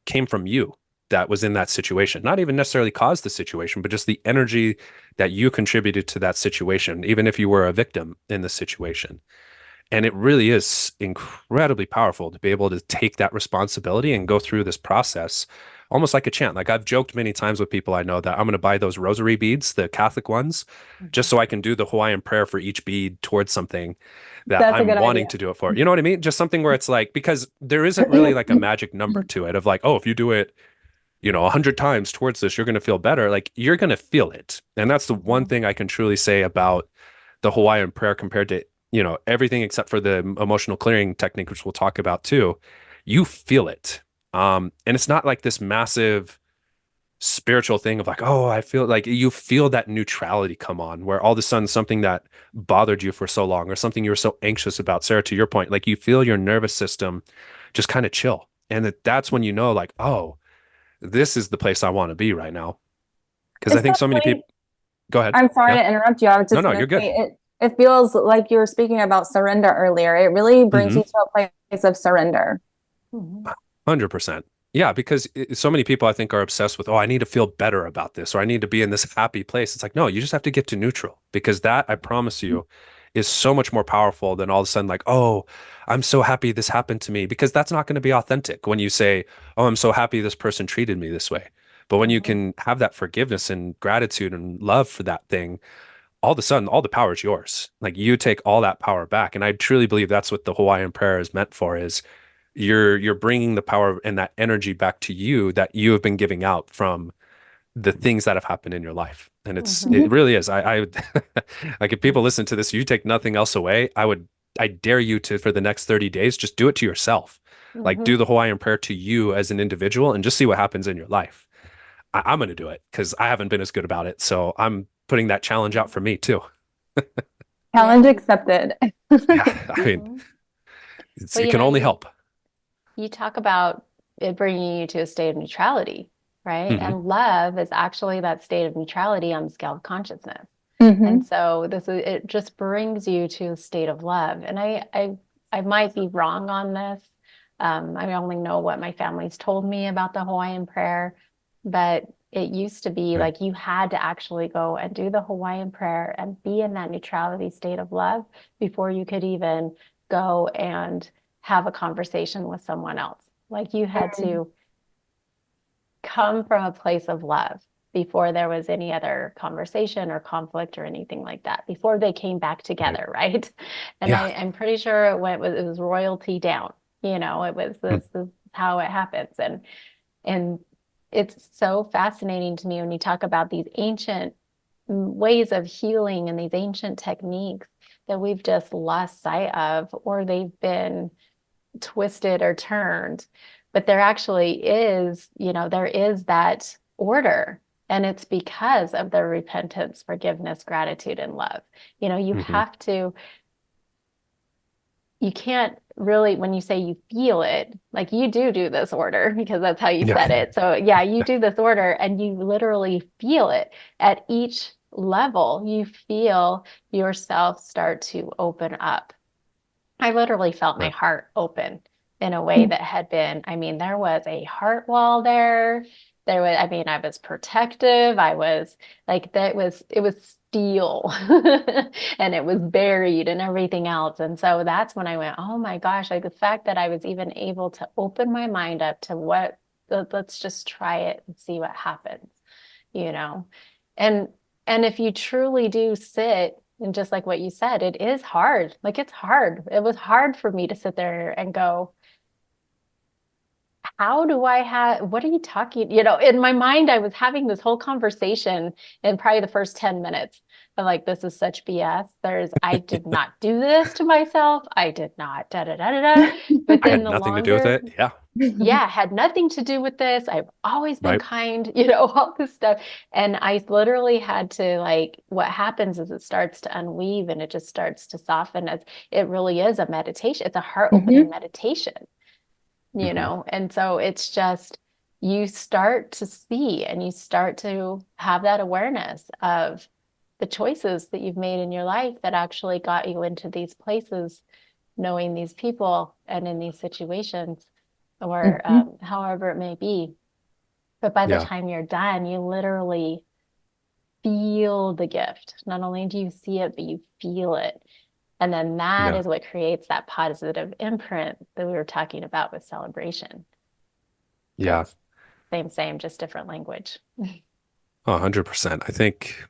came from you, that was in that situation, not even necessarily caused the situation, but just the energy that you contributed to that situation, even if you were a victim in the situation. And it really is incredibly powerful to be able to take that responsibility and go through this process almost like a chant. Like I've joked many times with people I know that I'm going to buy those rosary beads, the Catholic ones, just so I can do the Hawaiian prayer for each bead towards something that
That's a
I'm
good
wanting
idea.
to do it for. You know what I mean? Just something where it's like, because there isn't really like a magic number to it of like, oh, if you do it, 100 times towards this, you're going to feel better. Like you're going to feel it. And that's the one thing I can truly say about the Hawaiian prayer compared to, everything except for the emotional clearing technique, which we'll talk about too. You feel it. And it's not like this massive spiritual thing of like, oh, I feel like you feel that neutrality come on where all of a sudden something that bothered you for so long or something you were so anxious about, Sarah, to your point, like you feel your nervous system just kind of chill. And that's when you know, like, oh, this is the place I want to be right now. Because I think so many
Especially,
people, go ahead.
I'm sorry
Yeah.
to interrupt you. I was
No,
just
no,
going
you're
to
good.
say it feels like you were speaking about surrender earlier. It really brings
Hmm.
you to a place of surrender.
Mhm.
100%. Yeah, because so many people I think are obsessed with, oh, I need to feel better about this, or I need to be in this happy place. It's like, no, you just have to get to neutral, because that, I promise you, is so much more powerful than all of a sudden like, oh, I'm so happy this happened to me, because that's not going to be authentic when you say, oh, I'm so happy this person treated me this way. But when you
Mhm.
can have that forgiveness and gratitude and love for that thing, all of a sudden, all the power is yours. Like you take all that power back. And I truly believe that's what the Hawaiian prayer is meant for, is you're bringing the power and that energy back to you that you have been giving out from the things that have happened in your life. And it
Mhm.
really is. I like if people listen to this, you take nothing else away. I dare you to, for the next 30 days, just do it to yourself. Like do
Mhm.
the Hawaiian prayer to you as an individual and just see what happens in your life. I'm going to do it because I haven't been as good about it. So I'm putting that challenge out for me too.
Challenge
Yeah.
accepted.
Yeah. I mean,
Mhm. Well,
it can only help.
you talk about it bringing you to a state of neutrality, right?
Hmm.
And love is actually that state of neutrality on the scale of consciousness.
Hmm.
And so it just brings you to a state of love. And I might be wrong on this. I only know what my family's told me about the Hawaiian prayer, but it used to be
Right.
like you had to actually go and do the Hawaiian prayer and be in that neutrality state of love before you could even go and have a conversation with someone else. Like you had to come from a place of love before there was any other conversation or conflict or anything like that, before they came back
Right.
together, right? And
Yeah.
I'm pretty sure it was royalty down. It was
Mm.
this is how it happens. And it's so fascinating to me when you talk about these ancient ways of healing and these ancient techniques that we've just lost sight of, or they've been twisted or turned. But there actually is, there is that order. And it's because of the repentance, forgiveness, gratitude, and love. You have to, you can't really, when you say you feel it, like you do this order because that's how you said it. So yeah, you do this order and you literally feel it at each level. You feel yourself start to open up. I literally felt my heart open in a way that had been, there was a heart wall there. I was protective. I was like, it was steel and it was buried and everything else. And so that's when I went, oh my gosh, like the fact that I was even able to open my mind up to let's just try it and see what happens, you know? And, and if you truly do sit, and just like what you said, it is hard. Like it's hard. It was hard for me to sit there and go, what are you talking? In my mind, I was having this whole conversation in probably the first 10 minutes. I'm like, this is such BS. I did not do this to myself. I did not, da da da da da. But
I
then
had nothing to do with it.
yeah, had nothing to do with this. I've always been
Right.
kind, all this stuff. And I literally had to what happens is it starts to unweave and it just starts to soften. It really is a meditation. It's a heart opening meditation. And so it's just, you start to see and you start to have that awareness of the choices that you've made in your life that actually got you into these places, knowing these people and in these situations, or however it may be. But by the time you're done, you literally feel the gift. Not only do you see it, but you feel it. And then that is what creates that positive imprint that we were talking about with celebration.
Yeah.
Same, just different language.
100%. I think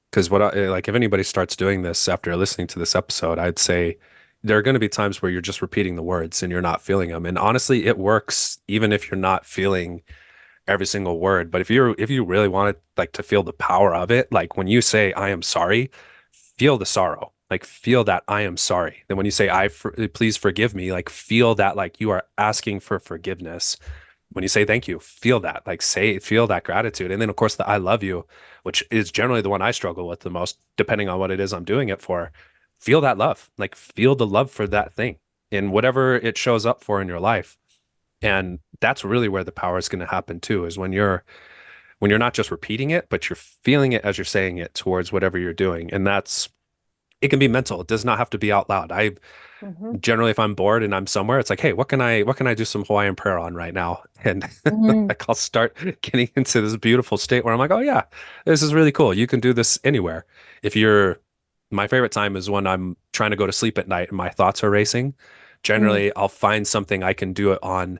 because if anybody starts doing this after listening to this episode, I'd say there are going to be times where you're just repeating the words and you're not feeling them. And honestly, it works even if you're not feeling every single word. But if you really want to feel the power of it, like when you say I am sorry, feel the sorrow. Like feel that I am sorry. Then when you say please forgive me, like feel that like you are asking for forgiveness. When you say thank you, feel that, feel that gratitude. And then of course the I love you, which is generally the one I struggle with the most, depending on what it is I'm doing it for. Feel that love, like feel the love for that thing in whatever it shows up for in your life. And that's really where the power is going to happen too, is when you're not just repeating it, but you're feeling it as you're saying it towards whatever you're doing. And it can be mental. It does not have to be out loud. Generally, if I'm bored and I'm somewhere, it's like, hey, what can I do some Hawaiian prayer on right now? And I'll start getting into this beautiful state where I'm like, oh yeah, this is really cool. You can do this anywhere. My favorite time is when I'm trying to go to sleep at night and my thoughts are racing. Generally, I'll find something I can do it on.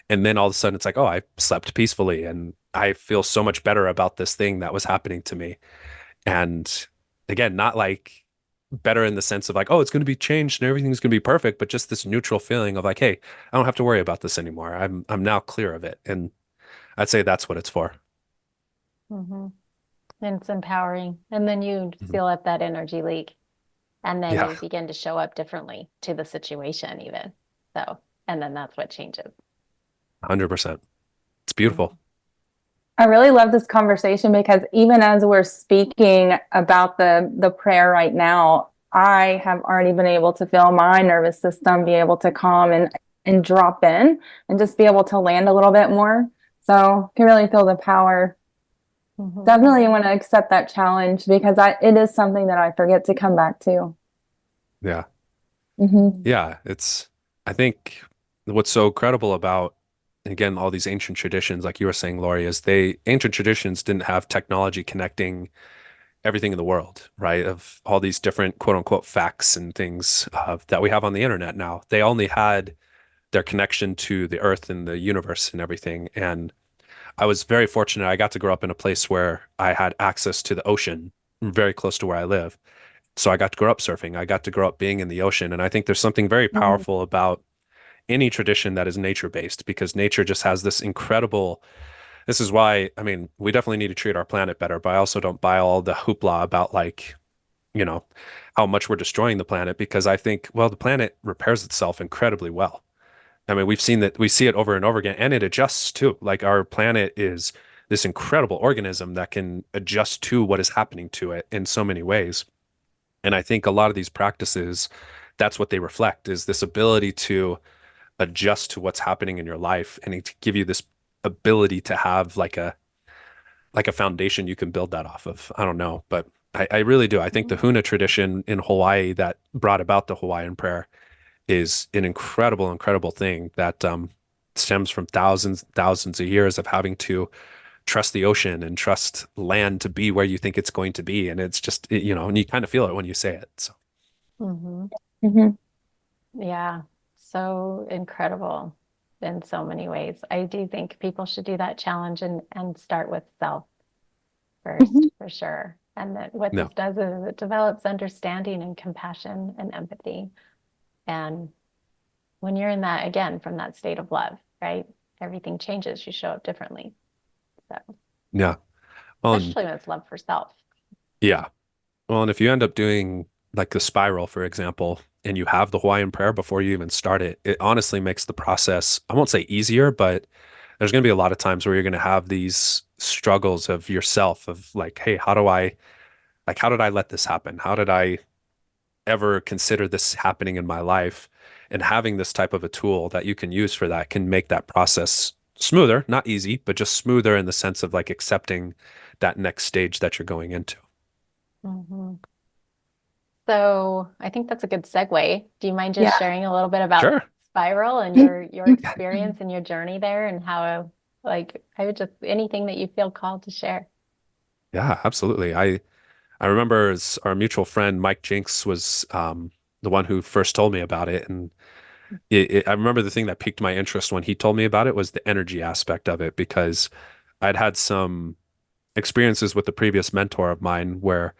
And then all of a sudden it's like, oh, I slept peacefully and I feel so much better about this thing that was happening to me. And again, not like better in the sense of like, oh, it's going to be changed and everything's going to be perfect, but just this neutral feeling of like, hey, I don't have to worry about this anymore. I'm now clear of it. And I'd say that's what it's for.
And it's empowering. And then you feel up that energy leak. And then you begin to show up differently to the situation even. So, and then that's what changes.
100%. It's beautiful.
I really love this conversation because even as we're speaking about the prayer right now, I have already been able to feel my nervous system be able to calm and drop in and just be able to land a little bit more. So I can really feel the power. Definitely want to accept that challenge because it is something that I forget to come back to.
Yeah. Yeah. I think what's so incredible about, again, all these ancient traditions, like you were saying, Lori, is ancient traditions didn't have technology connecting everything in the world, right? Of all these different quote unquote facts and things that we have on the internet now. They only had their connection to the earth and the universe and everything. And I was very fortunate. I got to grow up in a place where I had access to the ocean very close to where I live. So I got to grow up surfing. I got to grow up being in the ocean. And I think there's something very powerful about any tradition that is nature-based, because nature just has this incredible, this is why, we definitely need to treat our planet better, but I also don't buy all the hoopla about how much we're destroying the planet, because I think, well, the planet repairs itself incredibly well. I mean, we see it over and over again, and it adjusts too. Like our planet is this incredible organism that can adjust to what is happening to it in so many ways. And I think a lot of these practices, that's what they reflect, is this ability to adjust to what's happening in your life and to give you this ability to have like a foundation you can build that off of. I don't know, but I really do. I think the Huna tradition in Hawaii that brought about the Hawaiian prayer is an incredible, incredible thing that stems from thousands of years of having to trust the ocean and trust land to be where you think it's going to be. And it's just, you know, and you kind of feel it when you say it. So,
Hmm.
Mhm.
Yeah, so incredible in so many ways. I do think people should do that challenge and start with self first,
Mhm.
for sure. And that what this
no,
does is it develops understanding and compassion and empathy. And when you're in that, again, from that state of love, right? Everything changes. You show up differently. So,
yeah. Well, and
especially when it's love for self.
yeah. Well, and if you end up doing like the spiral, for example, and you have the Hawaiian prayer before you even start it, it honestly makes the process, I won't say easier, but there's going to be a lot of times where you're going to have these struggles of yourself of like, hey, how did I let this happen? How did I ever consider this happening in my life? And having this type of a tool that you can use for that can make that process smoother, not easy, but just smoother in the sense of like accepting that next stage that you're going into.
Hmm. So I think that's a good segue. Do you mind just
Yeah.
sharing a little bit about
Sure.
Spiral and your experience and your journey there and how like I would just anything that you feel called to share.
Yeah, absolutely. I remember our mutual friend Mike Jinks was the one who first told me about it, and I remember the thing that piqued my interest when he told me about it was the energy aspect of it because I'd had some experiences with the previous mentor of mine where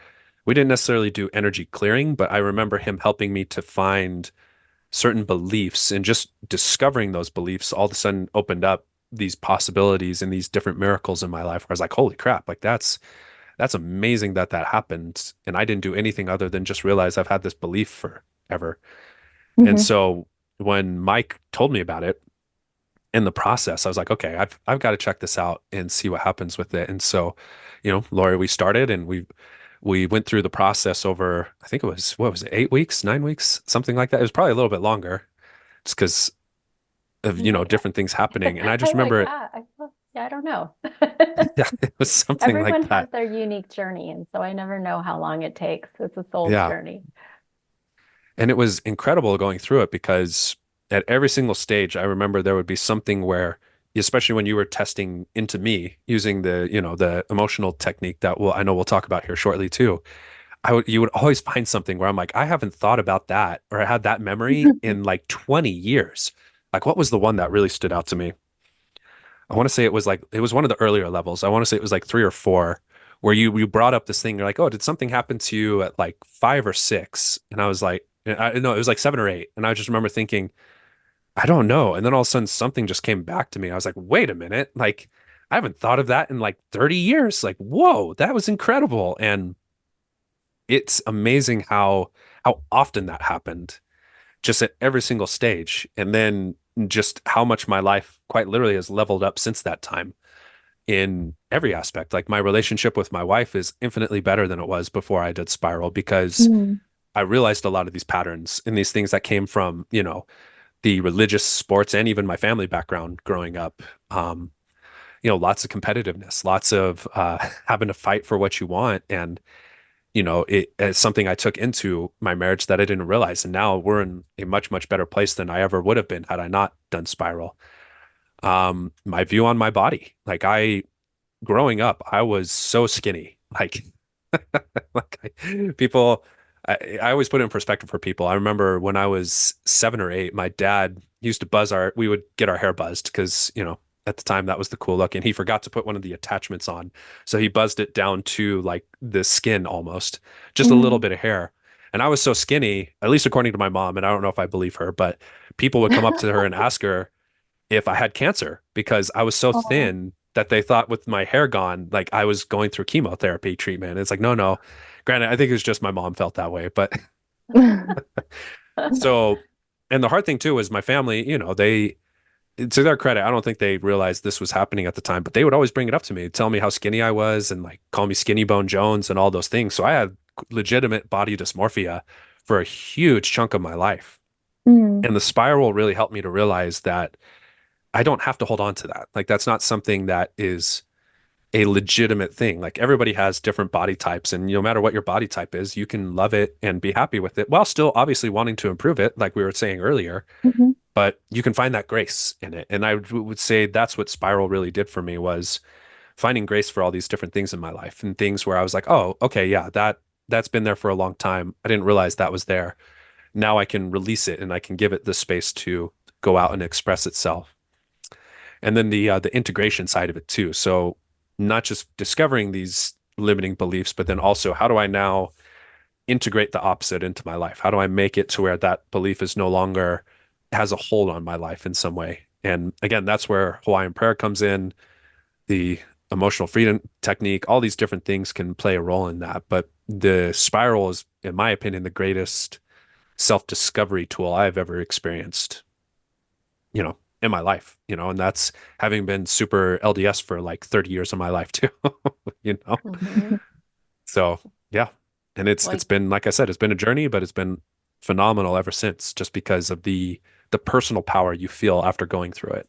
we didn't necessarily do energy clearing, but I remember him helping me to find certain beliefs and just discovering those beliefs all of a sudden opened up these possibilities and these different miracles in my life where I was like, holy crap, like that's amazing that that happened. And I didn't do anything other than just realize I've had this belief forever. And
Mhm.
so when Mike told me about it in the process, I was like, okay, I've got to check this out and see what happens with it. And so, you know, Lori, we started and we went through the process over, I think it was, what was it, 8 weeks, 9 weeks, something like that. It was probably a little bit longer just because of, you know,
Like
different things happening. And I just
I'm like,
remember it,
yeah, yeah, I don't know.
yeah, it was something
Everyone
like
has
that.
their unique journey, and so I never know how long it takes. It's a soul's
Yeah.
journey.
And it was incredible going through it because at every single stage, I remember there would be something where, especially when you were testing into me using the, you know, the emotional technique that I know we'll talk about here shortly too. You would always find something where I'm like, I haven't thought about that or I had that memory in like 20 years. Like, what was the one that really stood out to me? I want to say it was one of the earlier levels. I want to say it was like 3 or 4 where you brought up this thing. You're like, oh, did something happen to you at like 5 or 6? And I was like, no, it was like 7 or 8. And I just remember thinking, I don't know. And then all of a sudden something just came back to me. I was like, wait a minute. Like, I haven't thought of that in like 30 years. Like, whoa, that was incredible. And it's amazing how often that happened just at every single stage. And then just how much my life quite literally has leveled up since that time in every aspect. Like my relationship with my wife is infinitely better than it was before I did Spiral because
Mhm.
I realized a lot of these patterns and these things that came from, you know, the religious sports and even my family background growing up. You know, lots of competitiveness, lots of having to fight for what you want. And, you know, it's something I took into my marriage that I didn't realize. And now we're in a much, much better place than I ever would have been had I not done Spiral. My view on my body, like growing up, I was so skinny. Like, people, I always put it in perspective for people. I remember when I was 7 or 8, my dad used to we would get our hair buzzed because, you know, at the time that was the cool look. And he forgot to put one of the attachments on. So he buzzed it down to like the skin almost, just a little
Mhm.
bit of hair. And I was so skinny, at least according to my mom, and I don't know if I believe her, but people would come up to her and ask her if I had cancer because I was so
Oh.
thin that they thought with my hair gone, like I was going through chemotherapy treatment. It's like, no, no. Granted, I think it was just my mom felt that way. But so, and the hard thing too is my family, you know, to their credit, I don't think they realized this was happening at the time, but they would always bring it up to me, tell me how skinny I was and like call me Skinny Bone Jones and all those things. So I had legitimate body dysmorphia for a huge chunk of my life.
Mm.
And the spiral really helped me to realize that I don't have to hold on to that. Like that's not something that is a legitimate thing. Like everybody has different body types, and no matter what your body type is, you can love it and be happy with it while still obviously wanting to improve it, like we were saying earlier.
Mhm.
But you can find that grace in it. And I would say that's what spiral really did for me, was finding grace for all these different things in my life, and things where I was like, oh, okay, yeah, that's been there for a long time. I didn't realize that was there. Now I can release it and I can give it the space to go out and express itself. And then the integration side of it too. So not just discovering these limiting beliefs, but then also how do I now integrate the opposite into my life? How do I make it to where that belief is no longer has a hold on my life in some way? And again, that's where Hawaiian prayer comes in, the emotional freedom technique, all these different things can play a role in that. But the spiral is, in my opinion, the greatest self-discovery tool I've ever experienced, in my life, and that's having been super LDS for like 30 years of my life too,
Mhm.
So yeah. And it's
Like,
been, like I said, it's been a journey, but it's been phenomenal ever since, just because of the personal power you feel after going through it.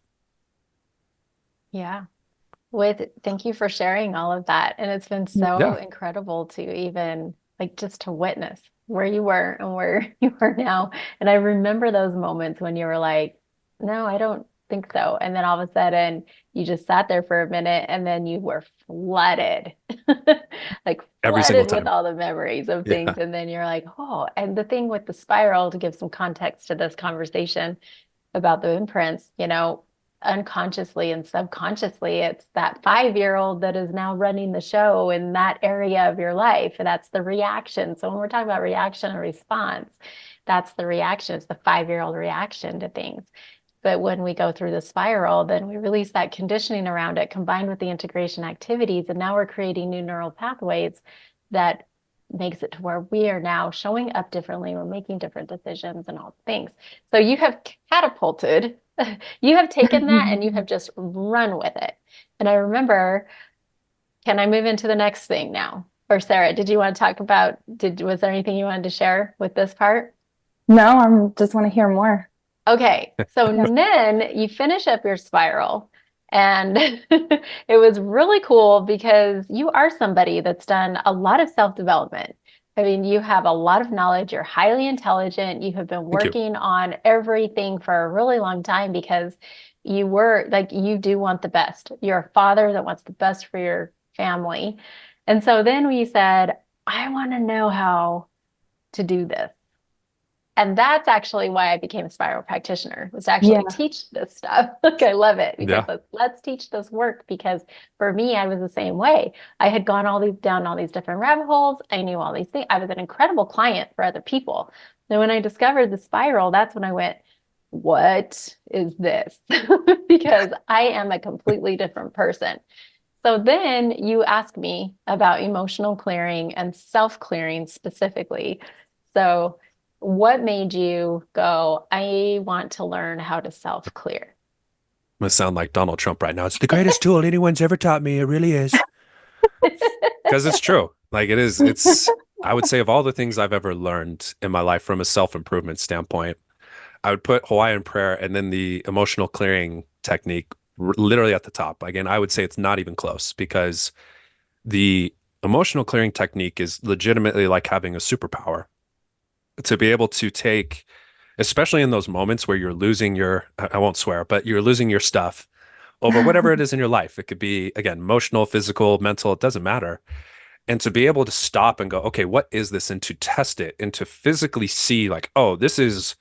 yeah. Thank you for sharing all of that. And it's been so
Yeah.
incredible to even like just to witness where you were and where you are now. And I remember those moments when you were like, no, I don't think so. And then all of a sudden you just sat there for a minute and then you were flooded, like
Every single
flooded with
time.
all the memories of
Yeah.
things. And then you're like, oh, and the thing with the spiral, to give some context to this conversation about the imprints, unconsciously and subconsciously, it's that 5-year-old that is now running the show in that area of your life. And that's the reaction. So when we're talking about reaction and response, that's the reaction. It's the 5-year-old reaction to things. But when we go through the spiral, then we release that conditioning around it combined with the integration activities. And now we're creating new neural pathways that makes it to where we are now showing up differently. We're making different decisions and all things. So you have catapulted, you have taken that and you have just run with it. And I remember, can I move into the next thing now? Or Sarah, did you want to talk about, was there anything you wanted to share with this part?
No, I'm just want to hear more.
Okay, so
Yeah.
then you finish up your spiral, and it was really cool because you are somebody that's done a lot of self-development. I mean, you have a lot of knowledge, you're highly intelligent, you have been
Thank you.
working on everything for a really long time because you were like, you do want the best. You're a father that wants the best for your family. And so then we said, I want to know how to do this. And that's actually why I became a spiral practitioner, was to actually
Yeah.
teach this stuff. Like I love it because
Yeah.
let's teach this work, because for me, I was the same way. I had gone down all these different rabbit holes. I knew all these things. I was an incredible client for other people. Then when I discovered the spiral, that's when I went, what is this? Because I am a completely different person. So then you ask me about emotional clearing and self-clearing specifically. So what made you go, I want to learn how to self-clear?
I'm gonna sound like Donald Trump right now. It's the greatest tool anyone's ever taught me. It really is. Because it's true. Like it is. I would say, of all the things I've ever learned in my life from a self-improvement standpoint, I would put Hawaiian prayer and then the emotional clearing technique literally at the top. Again, I would say it's not even close, because the emotional clearing technique is legitimately like having a superpower to be able to take, especially in those moments where you're losing I won't swear, but you're losing your stuff over whatever it is in your life. It could be, again, emotional, physical, mental, it doesn't matter. And to be able to stop and go, okay, what is this? And to test it and to physically see, like, oh, this is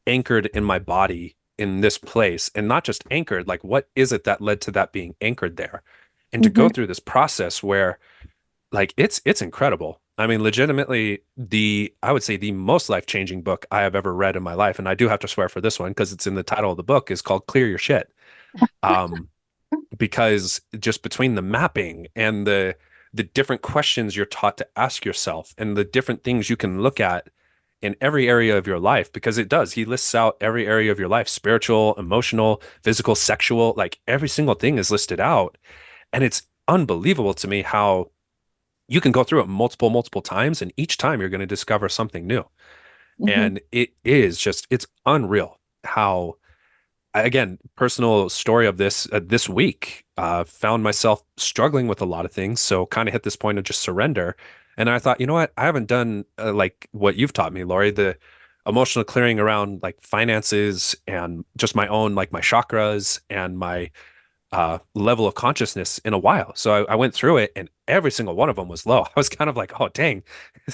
anchored in my body in this place, and not just anchored, like what is it that led to that being anchored there? And to go
Mhm.
through this process where, like, it's incredible. I mean, legitimately, I would say the most life-changing book I have ever read in my life, and I do have to swear for this one because it's in the title of the book, is called Clear Your Shit. Um, because just between the mapping and the different questions you're taught to ask yourself and the different things you can look at in every area of your life, because it does. He lists out every area of your life, spiritual, emotional, physical, sexual, like every single thing is listed out. And it's unbelievable to me how you can go through it multiple times, and each time you're going to discover something new. And it is just, it's unreal how, again, personal story of this week, found myself struggling with a lot of things. So kind of hit this point of just surrender. And I thought, you know what? I haven't done like what you've taught me, Lori, the emotional clearing around like finances and just my own, like my chakras and my level of consciousness in a while. So I went through it, and every single one of them was low. I was kind of like, oh, dang,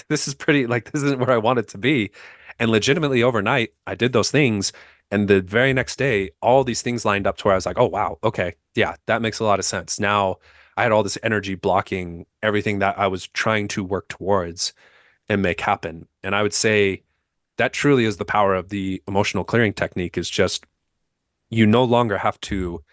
this is pretty, like, this isn't where I want it to be. And legitimately overnight, I did those things. And the very next day, all these things lined up to where I was like, oh, wow, okay, yeah, that makes a lot of sense. Now I had all this energy blocking everything that I was trying to work towards and make happen. And I would say that truly is the power of the emotional clearing technique, is just you no longer have to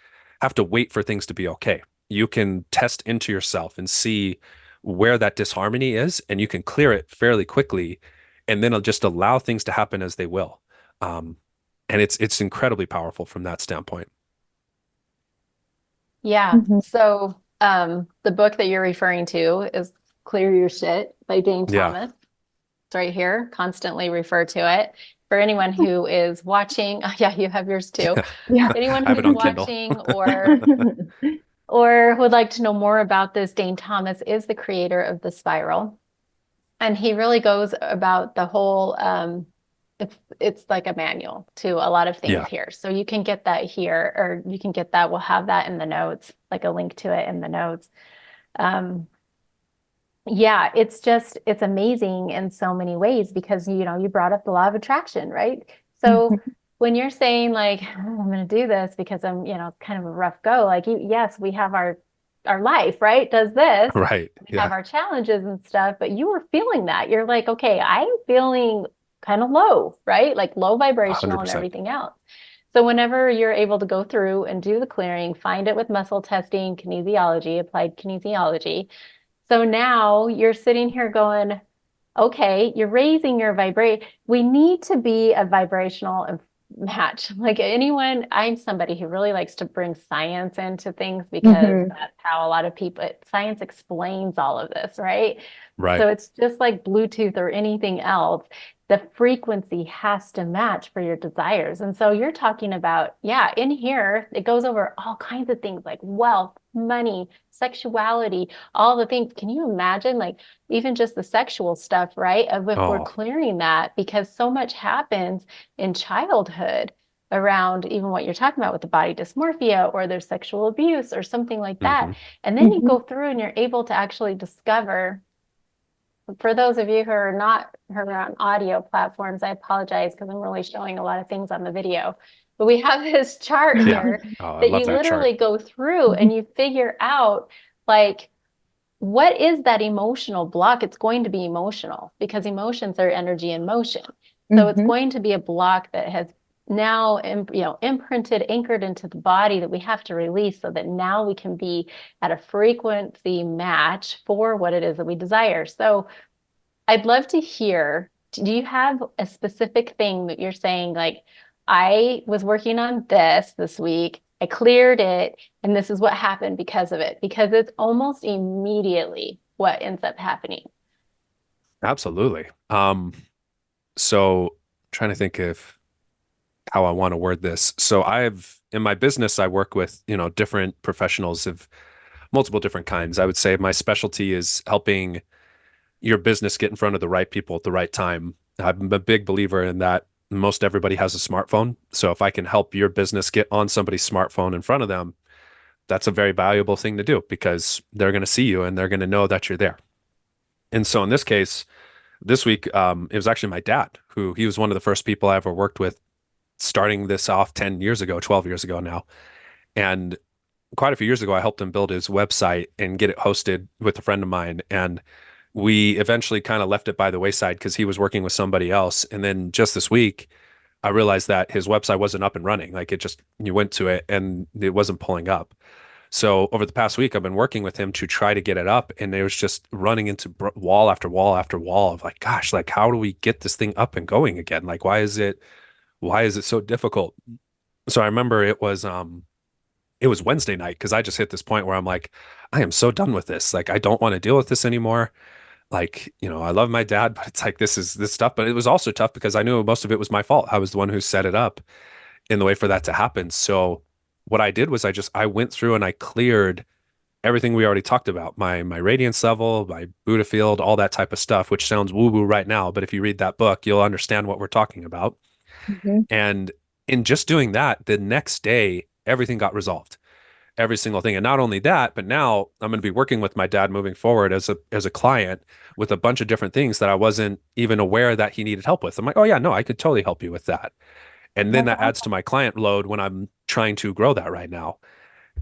wait for things to be okay. You can test into yourself and see where that disharmony is, and you can clear it fairly quickly, and then it'll just allow things to happen as they will. And it's incredibly powerful from that standpoint.
Yeah. So the book that you're referring to is Clear Your Shit by Dane
Yeah.
Tomas. It's right here. Constantly refer to it. For anyone who is watching, yeah, you have yours too.
Yeah.
Anyone
I have it
who's
on Kindle.
watching or would like to know more about this, Dane Tomas is the creator of The Spiral. And he really goes about the whole it's like a manual to a lot of things
Yeah.
here. So you can get that here, or you can get that. We'll have that in the notes, like a link to it in the notes. Yeah, it's amazing in so many ways, because you brought up the law of attraction, right? So when you're saying like, oh, I'm going to do this because I'm, it's kind of a rough go, like yes, we have our life, right? Does this.
Right.
We have
Yeah.
our challenges and stuff, but you were feeling that. You're like, okay, I'm feeling kind of low, right? Like low vibrational and
100%.
everything else. So whenever you're able to go through and do the clearing, find it with muscle testing, kinesiology, applied kinesiology. So now you're sitting here going, okay, you're raising your vibrate. We need to be a vibrational match. Like anyone, I'm somebody who really likes to bring science into things, because that's how a lot of people, science explains all of this, right?
Right.
So it's just like Bluetooth or anything else. The frequency has to match for your desires. And so you're talking about, yeah, in here, it goes over all kinds of things like wealth, money, sexuality, all the things. Can you imagine, like, even just the sexual stuff, right? Of if we're
Oh,
clearing that, because so much happens in childhood around even what you're talking about with the body dysmorphia, or there's sexual abuse or something like that. And then you go through and you're able to actually discover. For those of you who are not heard on audio platforms, I apologize, because I'm really showing a lot of things on the video. But we have this chart
yeah.
here
Oh, I
that
love
you
that chart.
literally go through and you figure out, like, what is that emotional block? It's going to be emotional, because emotions are energy in motion. So it's going to be a block that has now imprinted, anchored into the body, that we have to release, so that now we can be at a frequency match for what it is that we desire. So I'd love to hear, do you have a specific thing that you're saying, like, I was working on this week, I cleared it, and this is what happened because of it? Because it's almost immediately what ends up happening.
Absolutely. So trying to think of how I want to word this. So in my business, I work with, different professionals of multiple different kinds. I would say my specialty is helping your business get in front of the right people at the right time. I'm a big believer in that. Most everybody has a smartphone. So if I can help your business get on somebody's smartphone in front of them, that's a very valuable thing to do, because they're going to see you and they're going to know that you're there. And so in this case, this week, it was actually my dad, who he was one of the first people I ever worked with, starting this off 10 years ago, 12 years ago now. And quite a few years ago, I helped him build his website and get it hosted with a friend of mine. And we eventually kind of left it by the wayside because he was working with somebody else. And then just this week, I realized that his website wasn't up and running. Like, you went to it and it wasn't pulling up. So over the past week, I've been working with him to try to get it up, and it was just running into wall after wall after wall of like, gosh, like how do we get this thing up and going again? Like, why is it so difficult? So I remember it was Wednesday night because I just hit this point where I'm like, I am so done with this. Like, I don't want to deal with this anymore. Like, I love my dad, but it's like this stuff. But it was also tough because I knew most of it was my fault. I was the one who set it up in the way for that to happen. So what I did was I went through and I cleared everything we already talked about, my radiance level, my Buddha field, all that type of stuff, which sounds woo-woo right now, but if you read that book, you'll understand what we're talking about.
Mhm.
And in just doing that, the next day, everything got resolved. Every single thing. And not only that, but now I'm going to be working with my dad moving forward as a client with a bunch of different things that I wasn't even aware that he needed help with. I'm like, oh yeah, no, I could totally help you with that. And then
That's
that adds
awesome.
to my client load when I'm trying to grow that right now.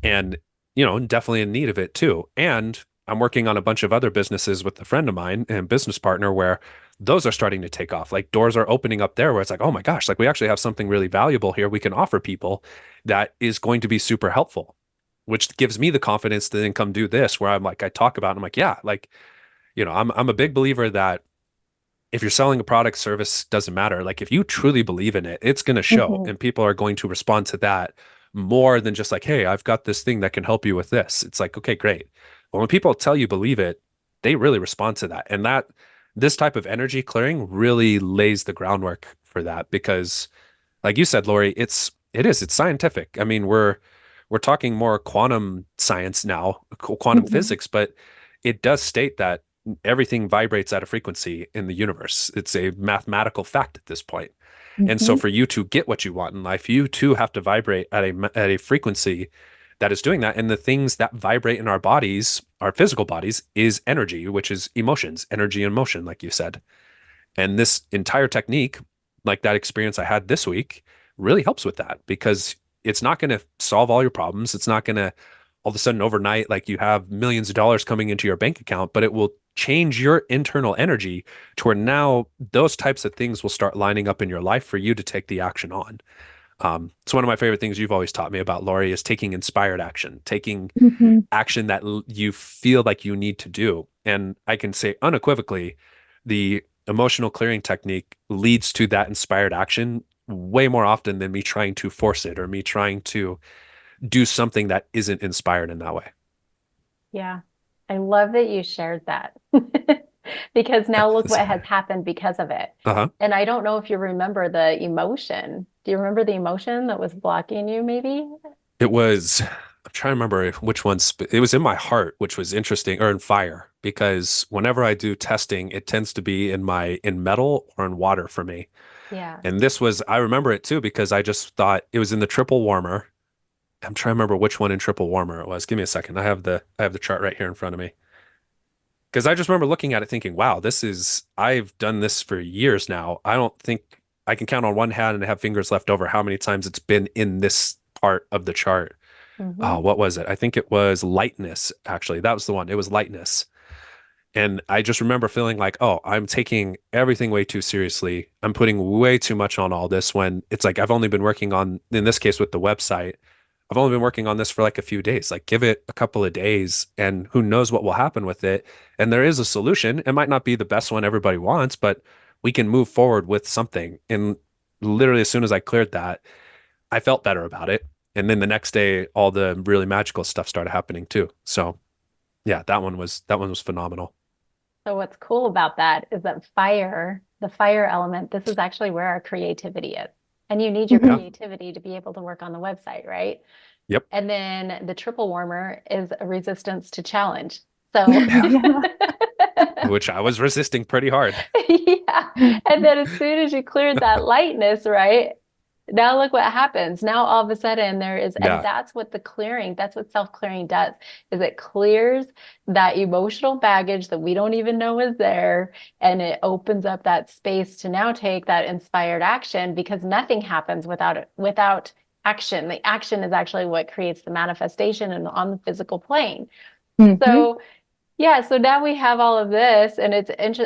And, definitely in need of it too. And I'm working on a bunch of other businesses with a friend of mine and business partner where those are starting to take off. Like doors are opening up there where it's like, oh my gosh, like we actually have something really valuable here we can offer people that is going to be super helpful, which gives me the confidence to then come do this where I'm like, I talk about, it, I'm like, yeah, like, I'm a big believer that if you're selling a product, service doesn't matter. Like if you truly believe in it, it's going to show
Mhm.
and people are going to respond to that more than just like, hey, I've got this thing that can help you with this. It's like, okay, great. But when people tell you believe it, they really respond to that. And this type of energy clearing really lays the groundwork for that because like you said, Lori, it's scientific. I mean, we're talking more quantum science now, quantum
Mhm.
physics, but it does state that everything vibrates at a frequency in the universe. It's a mathematical fact at this point. And so
Mhm.
for you to get what you want in life, you too have to vibrate at a frequency that is doing that. And the things that vibrate in our bodies, our physical bodies, is energy, which is emotions, energy and motion, like you said. And this entire technique, like that experience I had this week, really helps with that because it's not going to solve all your problems. It's not going to all of a sudden overnight, like you have millions of dollars coming into your bank account, but it will change your internal energy to where now those types of things will start lining up in your life for you to take the action on. It's one of my favorite things you've always taught me about, Lori, is taking inspired action, taking
Mhm.
action that you feel like you need to do. And I can say unequivocally, the emotional clearing technique leads to that inspired action way more often than me trying to force it or me trying to do something that isn't inspired in that way.
Yeah. I love that you shared that because now look what has happened because of it.
Uh-huh.
And I don't know if you remember the emotion. Do you remember the emotion that was blocking you, maybe?
It was, I'm trying to remember which one's, it was in my heart, which was interesting, or in fire, because whenever I do testing, it tends to be in metal or in water for me.
Yeah.
And this was, I remember it too, because I just thought it was in the triple warmer. I'm trying to remember which one in triple warmer it was. Give me a second. I have the chart right here in front of me. Because I just remember looking at it thinking, wow, I've done this for years now. I don't think I can count on one hand and have fingers left over how many times it's been in this part of the chart.
Hmm.
Oh, what was it? I think it was lightness, actually. That was the one. It was lightness. And I just remember feeling like, oh, I'm taking everything way too seriously. I'm putting way too much on all this when it's like I've only been working on, in this case with the website, I've only been working on this for like a few days. Like give it a couple of days and who knows what will happen with it. And there is a solution. It might not be the best one everybody wants, but we can move forward with something. And literally as soon as I cleared that, I felt better about it. And then the next day, all the really magical stuff started happening too. So yeah, that one was phenomenal.
So what's cool about that is that fire, the fire element, this is actually where our creativity is. And you need your
Yeah.
Mhm.
creativity to be able to work on the website, right?
Yep.
And then the triple warmer is a resistance to challenge. So
Yeah.
Yeah.
Which I was resisting pretty hard.
yeah. And then as soon as you cleared that lightness, right? Now look what happens. Now all of a sudden there is, and
Yeah.
that's what the clearing, that's what self-clearing does, is it clears that emotional baggage that we don't even know is there, and it opens up that space to now take that inspired action because nothing happens without action. The action is actually what creates the manifestation and on the physical plane.
Mhm.
So yeah, so now we have all of this, and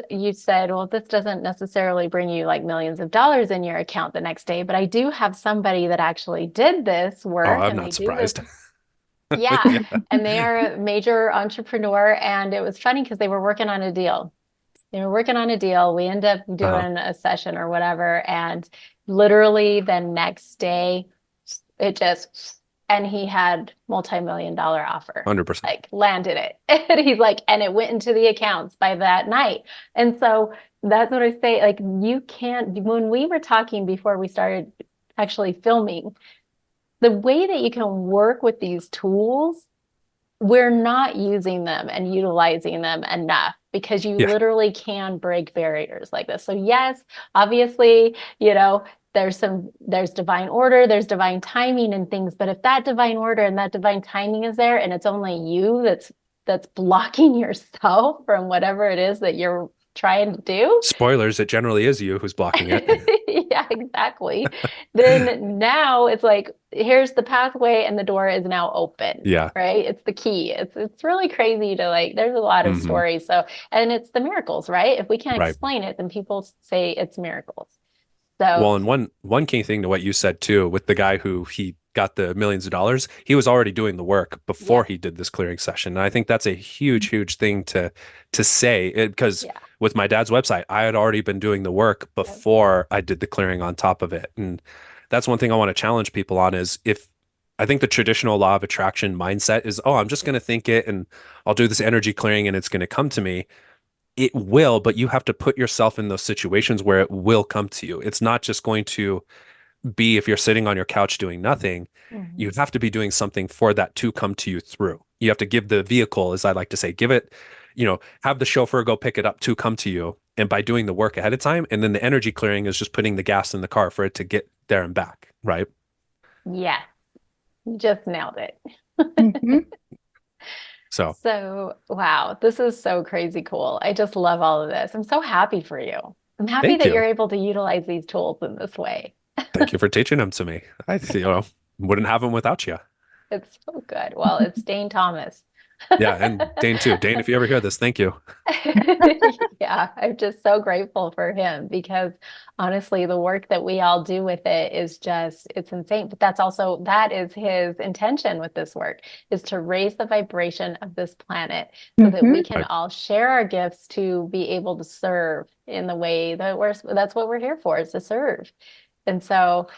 you said, well, this doesn't necessarily bring you like millions of dollars in your account the next day, but I do have somebody that actually did this
Oh,
work
I'm
and they
not
do this.
surprised.
Yeah.
Yeah.
And they are a major entrepreneur. And it was funny because they were working on a deal. They were working on a deal. We end up
Uh-huh.
doing a session or whatever. And literally the next day, it just, and he had multi-million dollar offer,
100%.
like landed it. And he's like, and it went into the accounts by that night. And so that's what I say. Like, you can't, when we were talking before we started actually filming, the way that you can work with these tools, we're not using them and utilizing them enough because you
Yeah.
literally can break barriers like this. So yes, obviously, there's divine order, there's divine timing and things, but if that divine order and that divine timing is there and it's only you that's blocking yourself from whatever it is that you're trying to do.
Spoilers, it generally is you who's blocking it.
Yeah, exactly. Then now it's like, here's the pathway and the door is now open.
Yeah.
Right? It's the key. It's really crazy to like, there's a lot of
Mhm.
stories. So, and it's the miracles, right? If we can't
Right.
explain it, then people say it's miracles. So,
Well, and one key thing to what you said too, with the guy who he got the millions of dollars, he was already doing the work before
yeah,
he did this clearing session. And I think that's a huge thing to say because
yeah,
with my dad's website, I had already been doing the work
yep,
before I did the clearing on top of it. And that's one thing I want to challenge people on is if I think the traditional law of attraction mindset is, oh, I'm just going to think it and I'll do this energy clearing and it's going to come to me. It will, but you have to put yourself in those situations where it will come to you. It's not just going to be if you're sitting on your couch doing nothing.
mhm,
You have to be doing something for that to come to you through. You have to give the vehicle, as I like to say, give it, have the chauffeur go pick it up to come to you. And by doing the work ahead of time, and then the energy clearing is just putting the gas in the car for it to get there and back. Right.
yeah, you just nailed it.
Mhm.
So
So, wow, this is so crazy cool. I just love all of this. I'm so happy for you. I'm happy
thank
that you're
you.
able to utilize these tools in this way.
Thank you for teaching them to me. Wouldn't have them without you.
It's so good. Well, it's Dane Tomas.
Yeah. And Dane too. Dane, if you ever hear this, thank you.
Yeah, I'm just so grateful for him because honestly, the work that we all do with it is just, it's insane. But that is his intention with this work, is to raise the vibration of this planet so that we
Mhm.
can
Right.
all share our gifts to be able to serve in the way that that's what we're here for, is to serve. And so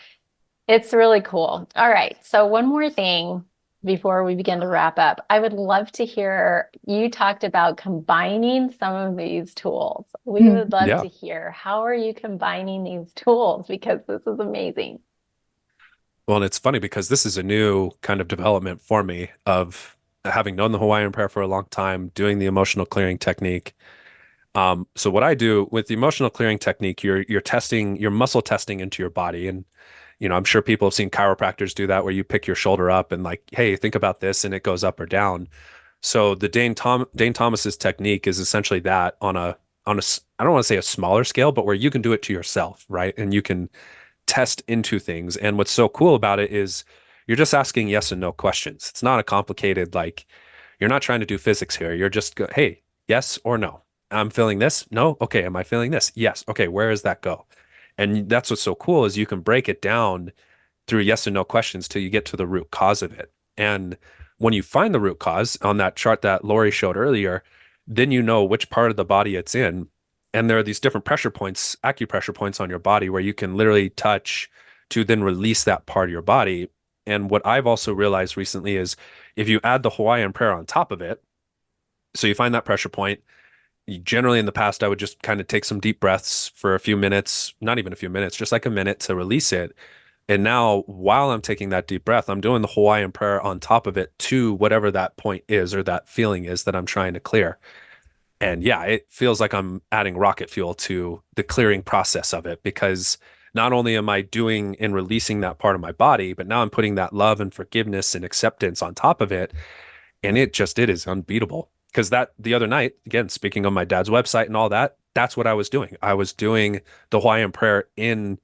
it's really cool. All right. So one more thing before we begin to wrap up. I would love to hear, you talked about combining some of these tools. We would love
Yeah.
to hear, how are you combining these tools? Because this is amazing.
Well, and it's funny because this is a new kind of development for me of having known the Hawaiian prayer for a long time, doing the emotional clearing technique. So what I do with the emotional clearing technique, you're testing, you're muscle testing into your body. And, I'm sure people have seen chiropractors do that where you pick your shoulder up and like, hey, think about this, and it goes up or down. So the Dane Thomas's technique is essentially that I don't want to say a smaller scale, but where you can do it to yourself, right? And you can test into things. And what's so cool about it is you're just asking yes and no questions. It's not a complicated, like, you're not trying to do physics here. You're just go, hey, yes or no. I'm feeling this. No. Okay. Am I feeling this? Yes. Okay. Where does that go? And that's what's so cool is you can break it down through yes and no questions till you get to the root cause of it. And when you find the root cause on that chart that Lori showed earlier, then you know which part of the body it's in. And there are these different pressure points, acupressure points on your body where you can literally touch to then release that part of your body. And what I've also realized recently is if you add the Hawaiian prayer on top of it, so you find that pressure point, generally in the past, I would just kind of take some deep breaths for a few minutes, not even a few minutes, just like a minute to release it. And now, while I'm taking that deep breath, I'm doing the Hawaiian prayer on top of it to whatever that point is or that feeling is that I'm trying to clear. And yeah, it feels like I'm adding rocket fuel to the clearing process of it because not only am I doing and releasing that part of my body, but now I'm putting that love and forgiveness and acceptance on top of it. And it is unbeatable. Because that the other night, again, speaking of my dad's website and all that, that's what I was doing. I was doing the Hawaiian prayer in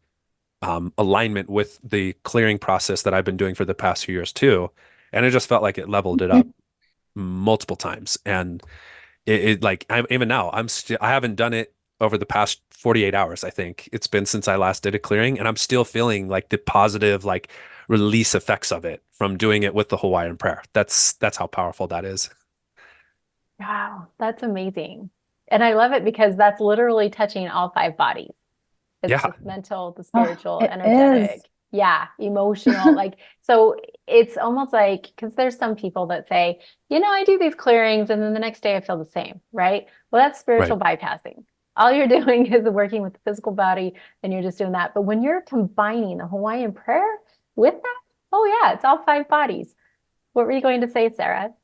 alignment with the clearing process that I've been doing for the past few years too. And it just felt like it leveled it up multiple times. And like even now, I haven't done it over the past 48 hours. I think it's been since I last did a clearing, and I'm still feeling like the positive, like release effects of it from doing it with the Hawaiian prayer. That's how powerful that is.
Wow, that's amazing. And I love it because that's literally touching all five bodies. It's
Yeah.
just mental, the
Oh,
spiritual,
it
energetic,
is.
yeah, emotional. Like, so it's almost like, because there's some people that say, I do these clearings and then the next day I feel the same, right? Well, that's
Right.
spiritual bypassing. All you're doing is working with the physical body and you're just doing that. But when you're combining the Hawaiian prayer with that, oh yeah, it's all five bodies. What were you going to say, Sarah?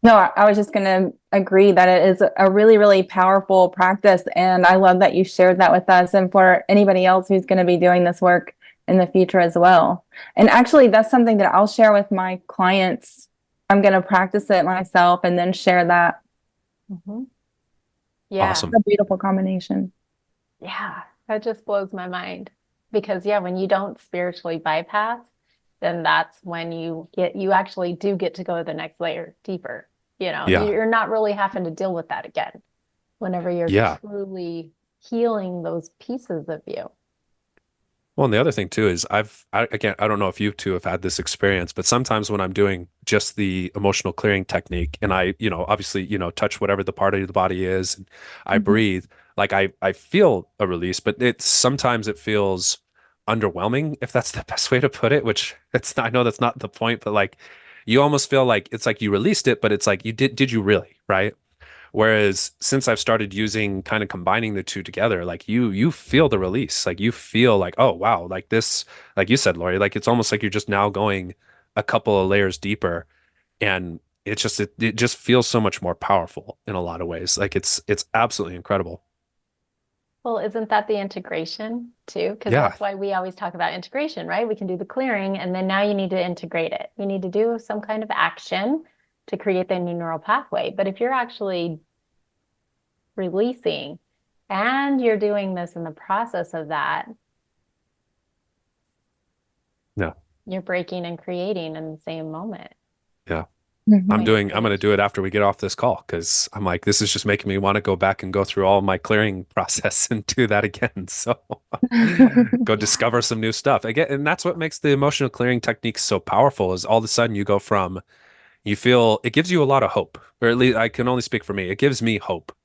No, I was just going to agree that it is a really, really powerful practice. And I love that you shared that with us and for anybody else who's going to be doing this work in the future as well. And actually, that's something that I'll share with my clients. I'm going to practice it myself and then share that.
Mm-hmm. Yeah.
Awesome.
It's a beautiful combination.
Yeah, that just blows my mind because yeah, when you don't spiritually bypass, then that's when you actually do get to go to the next layer deeper.
Yeah.
You're not really having to deal with that again whenever you're
Yeah.
truly healing those pieces of you.
Well, and the other thing too is again, I don't know if you two have had this experience, but sometimes when I'm doing just the emotional clearing technique and I, obviously, touch whatever the part of the body is and I breathe, like I feel a release, but sometimes it feels underwhelming, if that's the best way to put it, which I know that's not the point, but like you almost feel like it's like you released it, but it's like did you really, right? Whereas since I've started using kind of combining the two together, like you feel the release, like you feel like, oh wow, like this, like you said, Lori, like it's almost like you're just now going a couple of layers deeper, and it just feels so much more powerful in a lot of ways. Like it's absolutely incredible.
Well, isn't that the integration too? Because
Yeah,
that's why we always talk about integration, right? We can do the clearing and then now you need to integrate it. You need to do some kind of action to create the new neural pathway. But if you're actually releasing and you're doing this in the process of that,
yeah,
you're breaking and creating in the same moment.
yeah. I'm going to
Manifestation.
do it after we get off this call because I'm like, this is just making me want to go back and go through all my clearing process and do that again. So go
Yeah.
discover some new stuff again. And that's what makes the emotional clearing techniques so powerful is all of a sudden you go from, you feel, it gives you a lot of hope, or at least I can only speak for me. It gives me hope.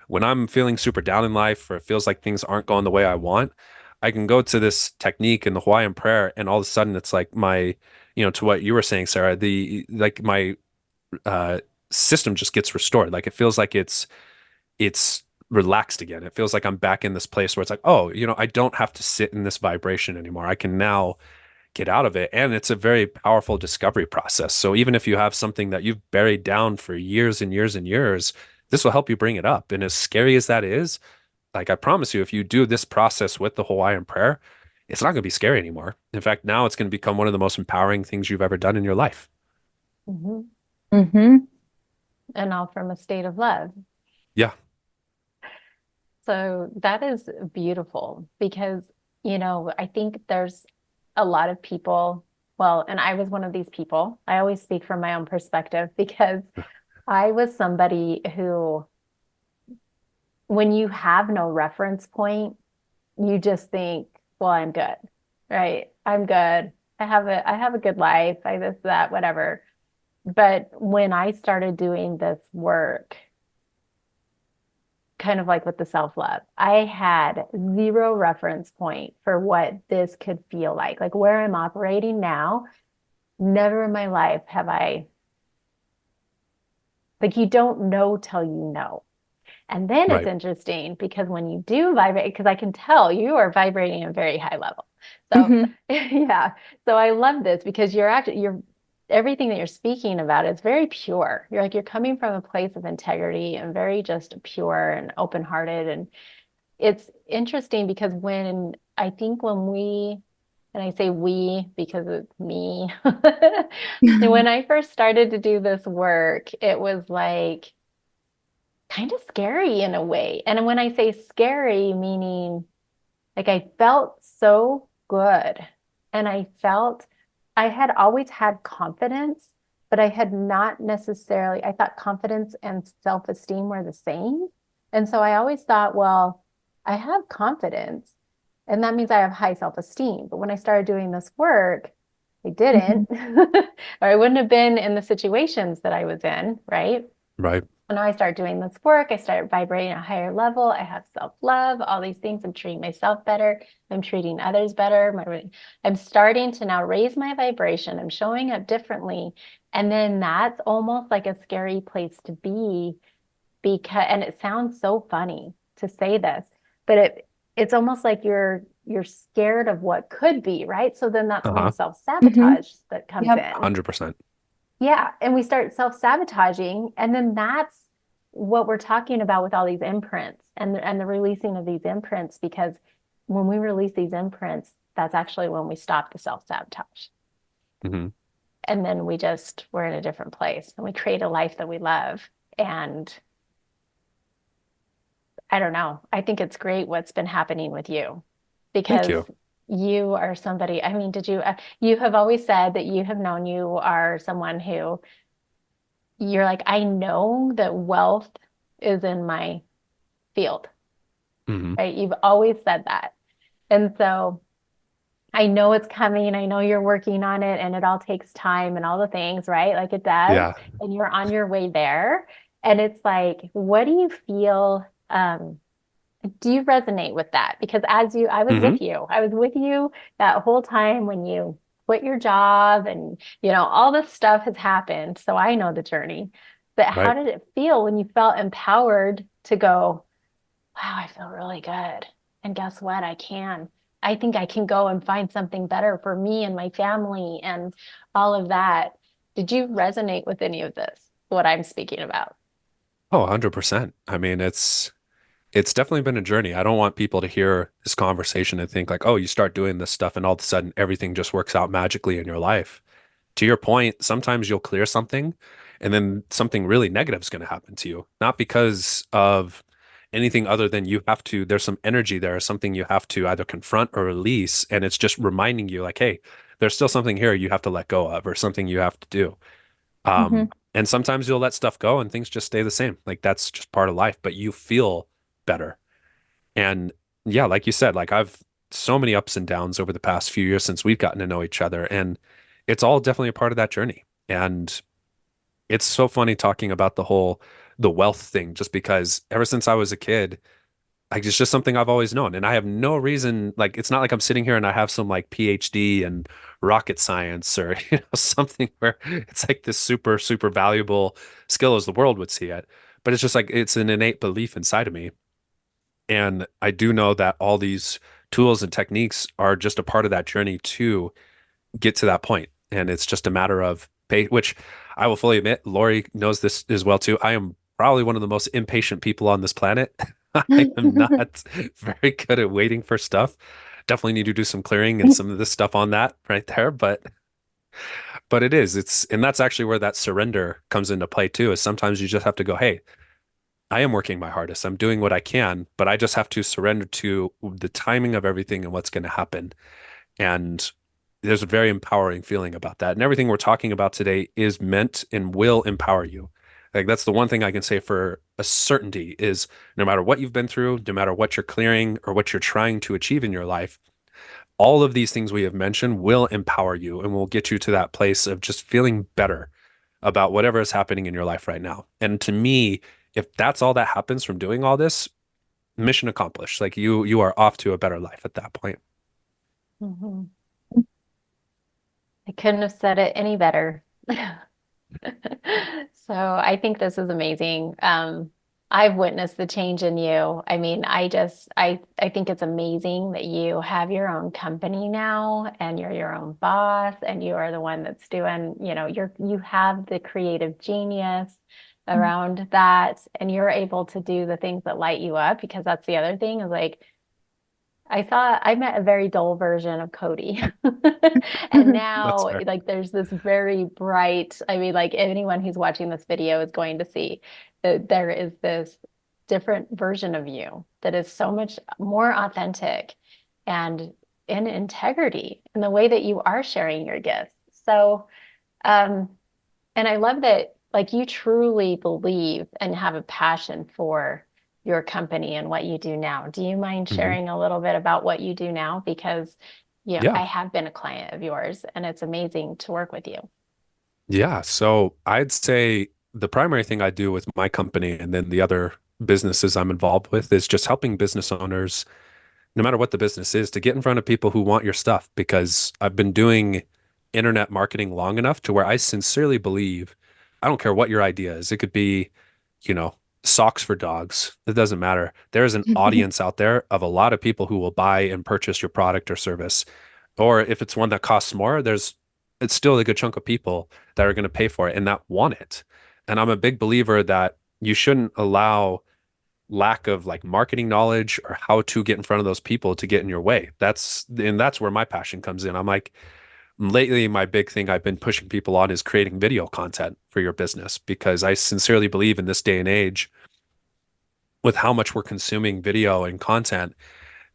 When I'm feeling super down in life or it feels like things aren't going the way I want, I can go to this technique in the Hawaiian prayer and all of a sudden it's like to what you were saying, Sarah, my uh, system just gets restored. Like it feels like it's relaxed again. It feels like I'm back in this place where it's like, oh, I don't have to sit in this vibration anymore. I can now get out of it. And it's a very powerful discovery process. So even if you have something that you've buried down for years and years and years, this will help you bring it up. And as scary as that is, like I promise you, if you do this process with the Hawaiian prayer, it's not going to be scary anymore. In fact, now it's going to become one of the most empowering things you've ever done in your life.
Mm-hmm.
Mm-hmm.
And all from a state of love.
Yeah.
So that is beautiful because, I think there's a lot of people, well, and I was one of these people. I always speak from my own perspective because I was somebody who, when you have no reference point, you just think, well, I'm good, right? I'm good. I have a good life. I this, that, whatever. But when I started doing this work, kind of like with the self-love, I had zero reference point for what this could feel like where I'm operating now. Never in my life have you don't know till you know. And then it's
Right.
interesting because when you do vibrate, because I can tell you are vibrating at a very high level. So
Mm-hmm.
yeah. So I love this because you're everything that you're speaking about is very pure. You're coming from a place of integrity and very just pure and open-hearted. And it's interesting because I think when we, and I say we because it's me, when I first started to do this work, it was like kind of scary in a way. And when I say scary, meaning like I felt so good. And I had always had confidence, but I had not necessarily, I thought confidence and self-esteem were the same. And so I always thought, well, I have confidence, And that means I have high self-esteem. But when I started doing this work, I
Mhm.
didn't, or I wouldn't have been in the situations that I was in, right?
Right.
When I start doing this work, I start vibrating at a higher level. I have self-love, all these things. I'm treating myself better. I'm treating others better. I'm starting to now raise my vibration. I'm showing up differently. And then that's almost like a scary place to be because, and it sounds so funny to say this, but it's almost like you're scared of what could be, right? So then that's when the
Uh-huh.
Mhm.
self-sabotage that comes
Yep.
in.
100%.
Yeah, and we start self-sabotaging, and then that's what we're talking about with all these imprints and the releasing of these imprints, because when we release these imprints, that's actually when we stop the self-sabotage.
Hmm.
And then we're in a different place and we create a life that we love. And I don't know, I think it's great what's been happening with you
Thank
because
you.
you are somebody, I mean, you have always said that you have known you are someone who you're like, I know that wealth is in my field,
Hmm.
right? You've always said that. And so I know it's coming. I know you're working on it and it all takes time and all the things, right? Like it does.
Yeah.
And you're on your way there. And it's like, what do you feel? Do you resonate with that? Because I was
Hmm.
with you. I was with you that whole time when you quit your job and, all this stuff has happened. So I know the journey. But how
Right.
did it feel when you felt empowered to go, wow, I feel really good. And guess what? I think I can go and find something better for me and my family and all of that. Did you resonate with any of this, what I'm speaking about?
Oh, 100%. I mean, it's definitely been a journey. I don't want people to hear this conversation and think like, oh, you start doing this stuff and all of a sudden everything just works out magically in your life. To your point, sometimes you'll clear something and then something really negative is going to happen to you. Not because of anything other than there's some energy there, something you have to either confront or release. And it's just reminding you like, hey, there's still something here you have to let go of or something you have to do.
Mhm.
And sometimes you'll let stuff go and things just stay the same. Like that's just part of life, but you feel better. And yeah, like you said, like I've so many ups and downs over the past few years since we've gotten to know each other. And it's all definitely a part of that journey. And it's so funny talking about the wealth thing, just because ever since I was a kid, like it's just something I've always known. And I have no reason, like it's not like I'm sitting here and I have some like PhD in rocket science or something where it's like this super, super valuable skill as the world would see it. But it's just like it's an innate belief inside of me. And I do know that all these tools and techniques are just a part of that journey to get to that point. And it's just a matter of which I will fully admit, Lori knows this as well too. I am probably one of the most impatient people on this planet. I am not very good at waiting for stuff. Definitely need to do some clearing and some of this stuff on that right there. But and that's actually where that surrender comes into play too, is sometimes you just have to go, hey, I am working my hardest. I'm doing what I can, but I just have to surrender to the timing of everything and what's going to happen. And there's a very empowering feeling about that. And everything we're talking about today is meant and will empower you. Like that's the one thing I can say for a certainty is no matter what you've been through, no matter what you're clearing or what you're trying to achieve in your life, all of these things we have mentioned will empower you and will get you to that place of just feeling better about whatever is happening in your life right now. And to me, if that's all that happens from doing all this, mission accomplished. Like you are off to a better life at that point.
Mhm. I couldn't have said it any better. So I think this is amazing. I've witnessed the change in you. I mean, I think it's amazing that you have your own company now and you're your own boss and you are the one that's doing, you have the creative genius around that and you're able to do the things that light you up, because that's the other thing is like I met a very dull version of Cody. And
That's
now
fair.
like there's this very bright, I mean, like anyone who's watching this video is going to see that there is this different version of you that is so much more authentic and in integrity in the way that you are sharing your gifts. So, um, and I love that like you truly believe and have a passion for your company and what you do now. Do you mind
Mhm.
sharing a little bit about what you do now? Because,
Yeah.
I have been a client of yours and it's amazing to work with you.
Yeah. So I'd say the primary thing I do with my company and then the other businesses I'm involved with is just helping business owners, no matter what the business is, to get in front of people who want your stuff. Because I've been doing internet marketing long enough to where I sincerely believe, I don't care what your idea is. It could be, you know, socks for dogs. It doesn't matter. There is an audience out there of a lot of people who will buy and purchase your product or service. Or if it's one that costs more, it's still a good chunk of people that are going to pay for it and that want it. And I'm a big believer that you shouldn't allow lack of like marketing knowledge or how to get in front of those people to get in your way. That's where my passion comes in. I'm like, lately, my big thing I've been pushing people on is creating video content for your business, because I sincerely believe in this day and age, with how much we're consuming video and content,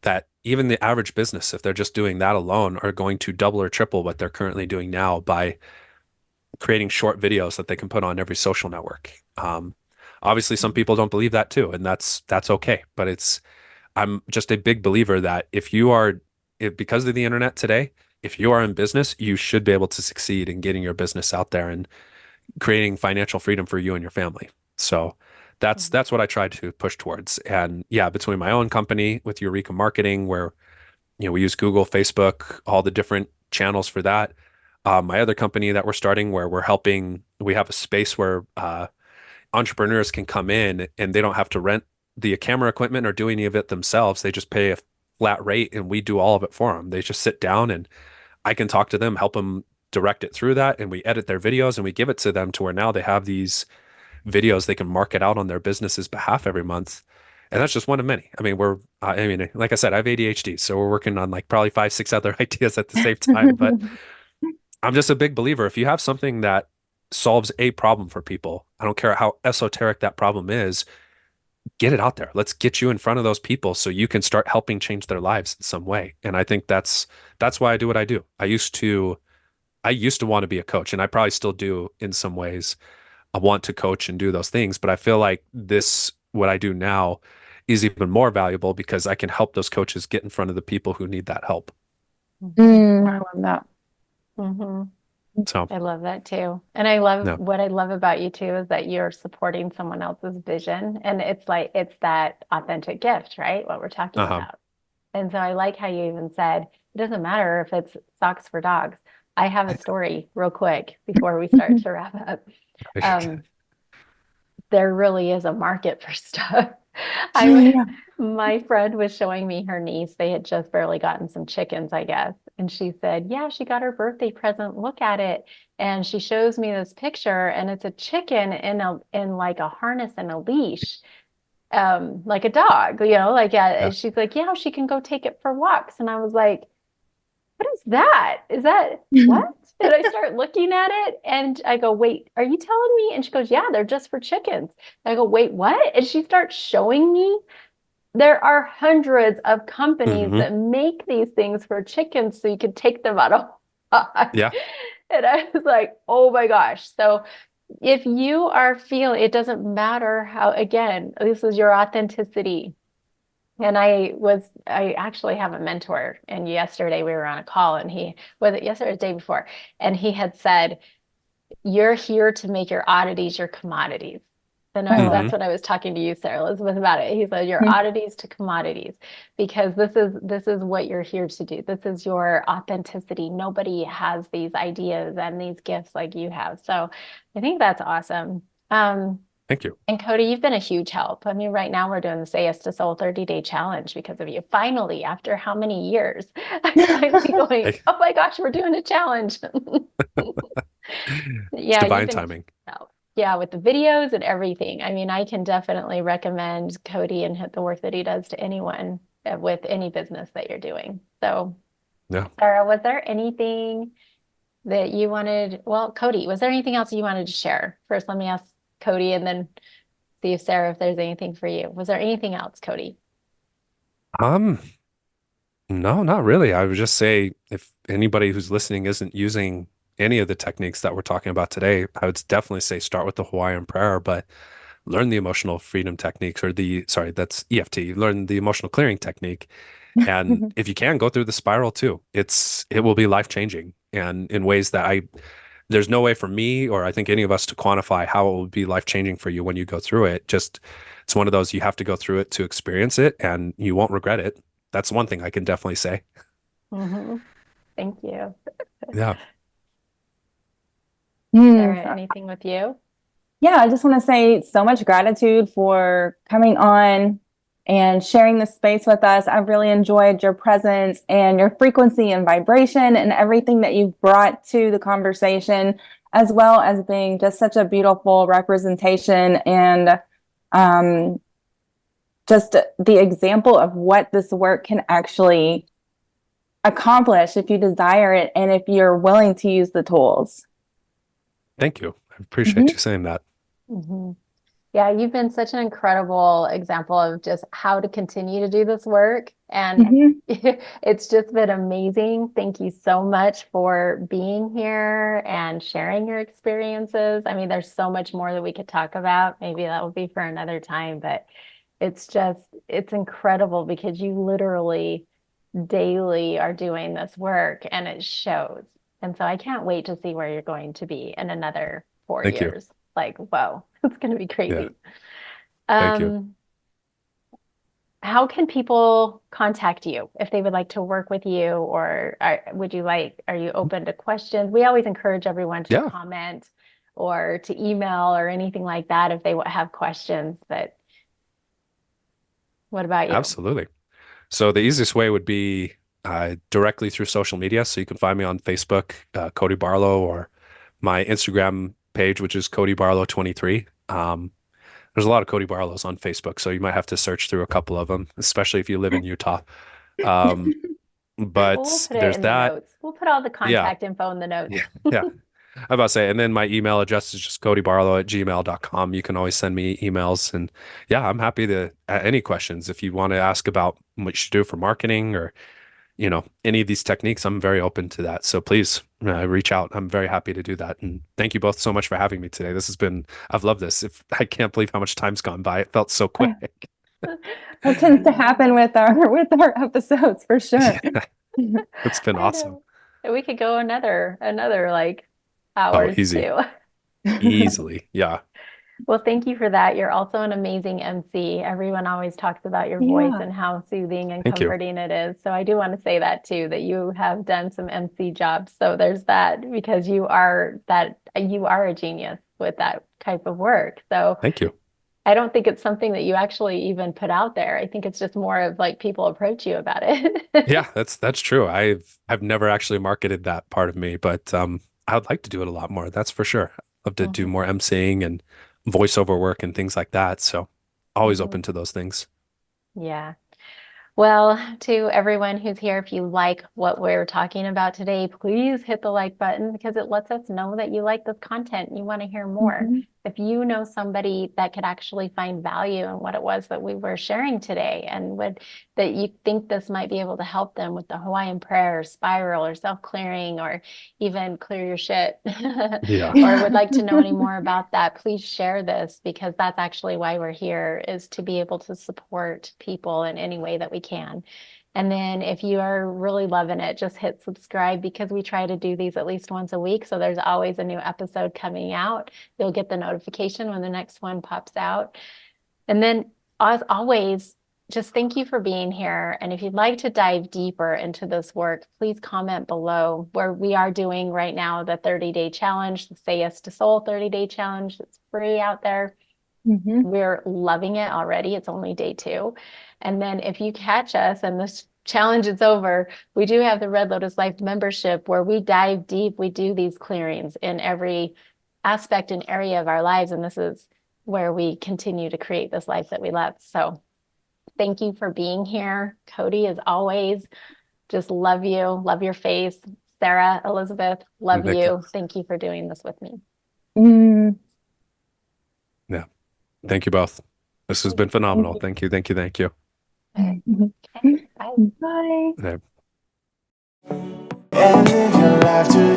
that even the average business, if they're just doing that alone, are going to double or triple what they're currently doing now by creating short videos that they can put on every social network. Obviously, some people don't believe that too, and that's okay. But I'm just a big believer that if because of the internet today, if you are in business, you should be able to succeed in getting your business out there and creating financial freedom for you and your family. So that's what I try to push towards. And yeah, between my own company with Eureka Marketing, where we use Google, Facebook, all the different channels for that. My other company that we're starting, where we have a space where entrepreneurs can come in and they don't have to rent the camera equipment or do any of it themselves. They just pay a flat rate and we do all of it for them. They just sit down and I can talk to them, help them direct it through that, and we edit their videos and we give it to them to where now they have these videos they can market out on their business's behalf every month. And that's just one of many. Like I said, I have ADHD, so we're working on like probably 5, 6 other ideas at the same time. But I'm just a big believer. If you have something that solves a problem for people, I don't care how esoteric that problem is, get it out there. Let's get you in front of those people so you can start helping change their lives in some way. And I think that's why I do what I do. I used to want to be a coach, and I probably still do in some ways. I want to coach and do those things, but I feel like what I do now is even more valuable because I can help those coaches get in front of the people who need that help.
I love that.
Mhm.
So
I love that too. And I love
no.
what I love about you too is that you're supporting someone else's vision. And it's that authentic gift, right? What we're talking
Uh-huh.
about. And so I like how you even said it doesn't matter if it's socks for dogs. I have a story real quick before we start to wrap up. There really is a market for stuff.
Yeah.
My friend was showing me her niece. They had just barely gotten some chickens, I guess. And she said, yeah, she got her birthday present. Look at it. And she shows me this picture, and it's a chicken in like a harness and a leash, like a dog,
Yeah.
she's like, yeah, she can go take it for walks. And I was like, what is that? Is that what? And I start looking at it and I go, wait, are you telling me? And she goes, yeah, they're just for chickens. And I go, wait, what? And she starts showing me there are hundreds of companies
Hmm.
that make these things for chickens so you can take them on a walk.
Yeah.
And I was like, oh my gosh. So if you are feeling, it doesn't matter how, again, this is your authenticity. And I actually have a mentor, and yesterday we were on a call, and was it yesterday or the day before? And he had said, you're here to make your oddities your commodities. And
Hmm.
that's what I was talking to you, Sara Elizabeth, about it. He said, your oddities to commodities, because this is what you're here to do. This is your authenticity. Nobody has these ideas and these gifts like you have. So I think that's awesome.
Thank you.
And Cody, you've been a huge help. I mean, right now we're doing the Say Yes to Soul 30-day challenge because of you. Finally, after how many years, I'm finally going,
Hey,
oh my gosh, we're doing a challenge.
it's
Yeah, you've
divine
been
timing.
help. Yeah, with the videos and everything. I mean, I can definitely recommend Cody and the work that he does to anyone with any business that you're doing. So,
Yeah.
Sara, was there anything that you wanted? Well, Cody, was there anything else you wanted to share? First, let me ask Cody and then see if Sara, if there's anything for you. Was there anything else, Cody?
Um, no, not really. I would just say if anybody who's listening isn't using any of the techniques that we're talking about today, I would definitely say start with the Hawaiian prayer. But learn the emotional freedom techniques, or that's EFT, learn the emotional clearing technique. And if you can, go through the spiral too. It will be life changing, and in ways that there's no way for me, or I think any of us, to quantify how it will be life changing for you when you go through it. Just, it's one of those, you have to go through it to experience it, and you won't regret it. That's one thing I can definitely say.
Thank you.
Yeah.
Sara, anything with you?
Yeah, I just want to say so much gratitude for coming on and sharing this space with us. I've really enjoyed your presence and your frequency and vibration and everything that you've brought to the conversation, as well as being just such a beautiful representation and just the example of what this work can actually accomplish if you desire it and if you're willing to use the tools.
Thank you. I appreciate you saying that.
Yeah, you've been such an incredible example of just how to continue to do this work. And it's just been amazing. Thank you so much for being here and sharing your experiences. I mean, there's so much more that we could talk about. Maybe that will be for another time, but it's incredible because you literally daily are doing this work and it shows. And so I can't wait to see where you're going to be in another 4
Thank
years.
you.
Like, whoa, it's going to be crazy.
Yeah. Thank you.
How can people contact you if they would like to work with you, or are you open to questions? We always encourage everyone to comment or to email or anything like that if they have questions. But what about you?
Absolutely. So the easiest way would be directly through social media. So you can find me on Facebook, Cody Barlow, or my Instagram page, which is Cody Barlow 23. There's a lot of Cody Barlows on Facebook, so you might have to search through a couple of them, especially if you live in Utah. But
we'll put
there's that.
The notes. We'll put all the contact info in the notes.
Yeah. I'm about to say, and then my email address is just codybarlow@gmail.com. You can always send me emails, and I'm happy to any questions. If you want to ask about what you should do for marketing, or any of these techniques, I'm very open to that. So please reach out. I'm very happy to do that. And thank you both so much for having me today. I've loved this. I can't believe how much time's gone by. It felt so quick.
That tends to happen with our episodes, for sure.
Yeah. It's been awesome.
We could go another like hours too.
Easily. Yeah.
Well, thank you for that. You're also an amazing MC. Everyone always talks about your voice and how soothing and comforting it is. So I do want to say that too, that you have done some MC jobs. So there's that, because you are a genius with that type of work. So
thank you.
I don't think it's something that you actually even put out there. I think it's just more of like people approach you about it.
Yeah, that's true. I've never actually marketed that part of me, but I would like to do it a lot more. That's for sure. I'd love to do more MCing and voiceover work and things like that. So always open to those things. Yeah.
Well, to everyone who's here, if you like what we're talking about today, please hit the like button, because it lets us know that you like this content and you want to hear more. If you know somebody that could actually find value in what it was that we were sharing today, and that you think this might be able to help them with the Hawaiian Prayer, or spiral, or self-clearing, or even clear your shit, or would like to know any more about that, please share this, because that's actually why we're here, is to be able to support people in any way that we can. And then if you are really loving it, just hit subscribe, because we try to do these at least once a week. So there's always a new episode coming out. You'll get the notification when the next one pops out. And then, as always, just thank you for being here. And if you'd like to dive deeper into this work, please comment below, where we are doing right now the 30-day challenge, the Say Yes to Soul 30-day challenge. It's free out there. We're loving it already. It's only day 2. And then if you catch us and this challenge is over, we do have the Red Lotus Life membership, where we dive deep. We do these clearings in every aspect and area of our lives. And this is where we continue to create this life that we love. So thank you for being here. Cody, as always, just love you. Love your face. Sara Elizabeth, love you. Thank you for doing this with me.
Yeah. Thank you both. This has been phenomenal. Thank you. Thank you. Thank you.
Okay, bye.
Bye.
Yeah.
And live your life to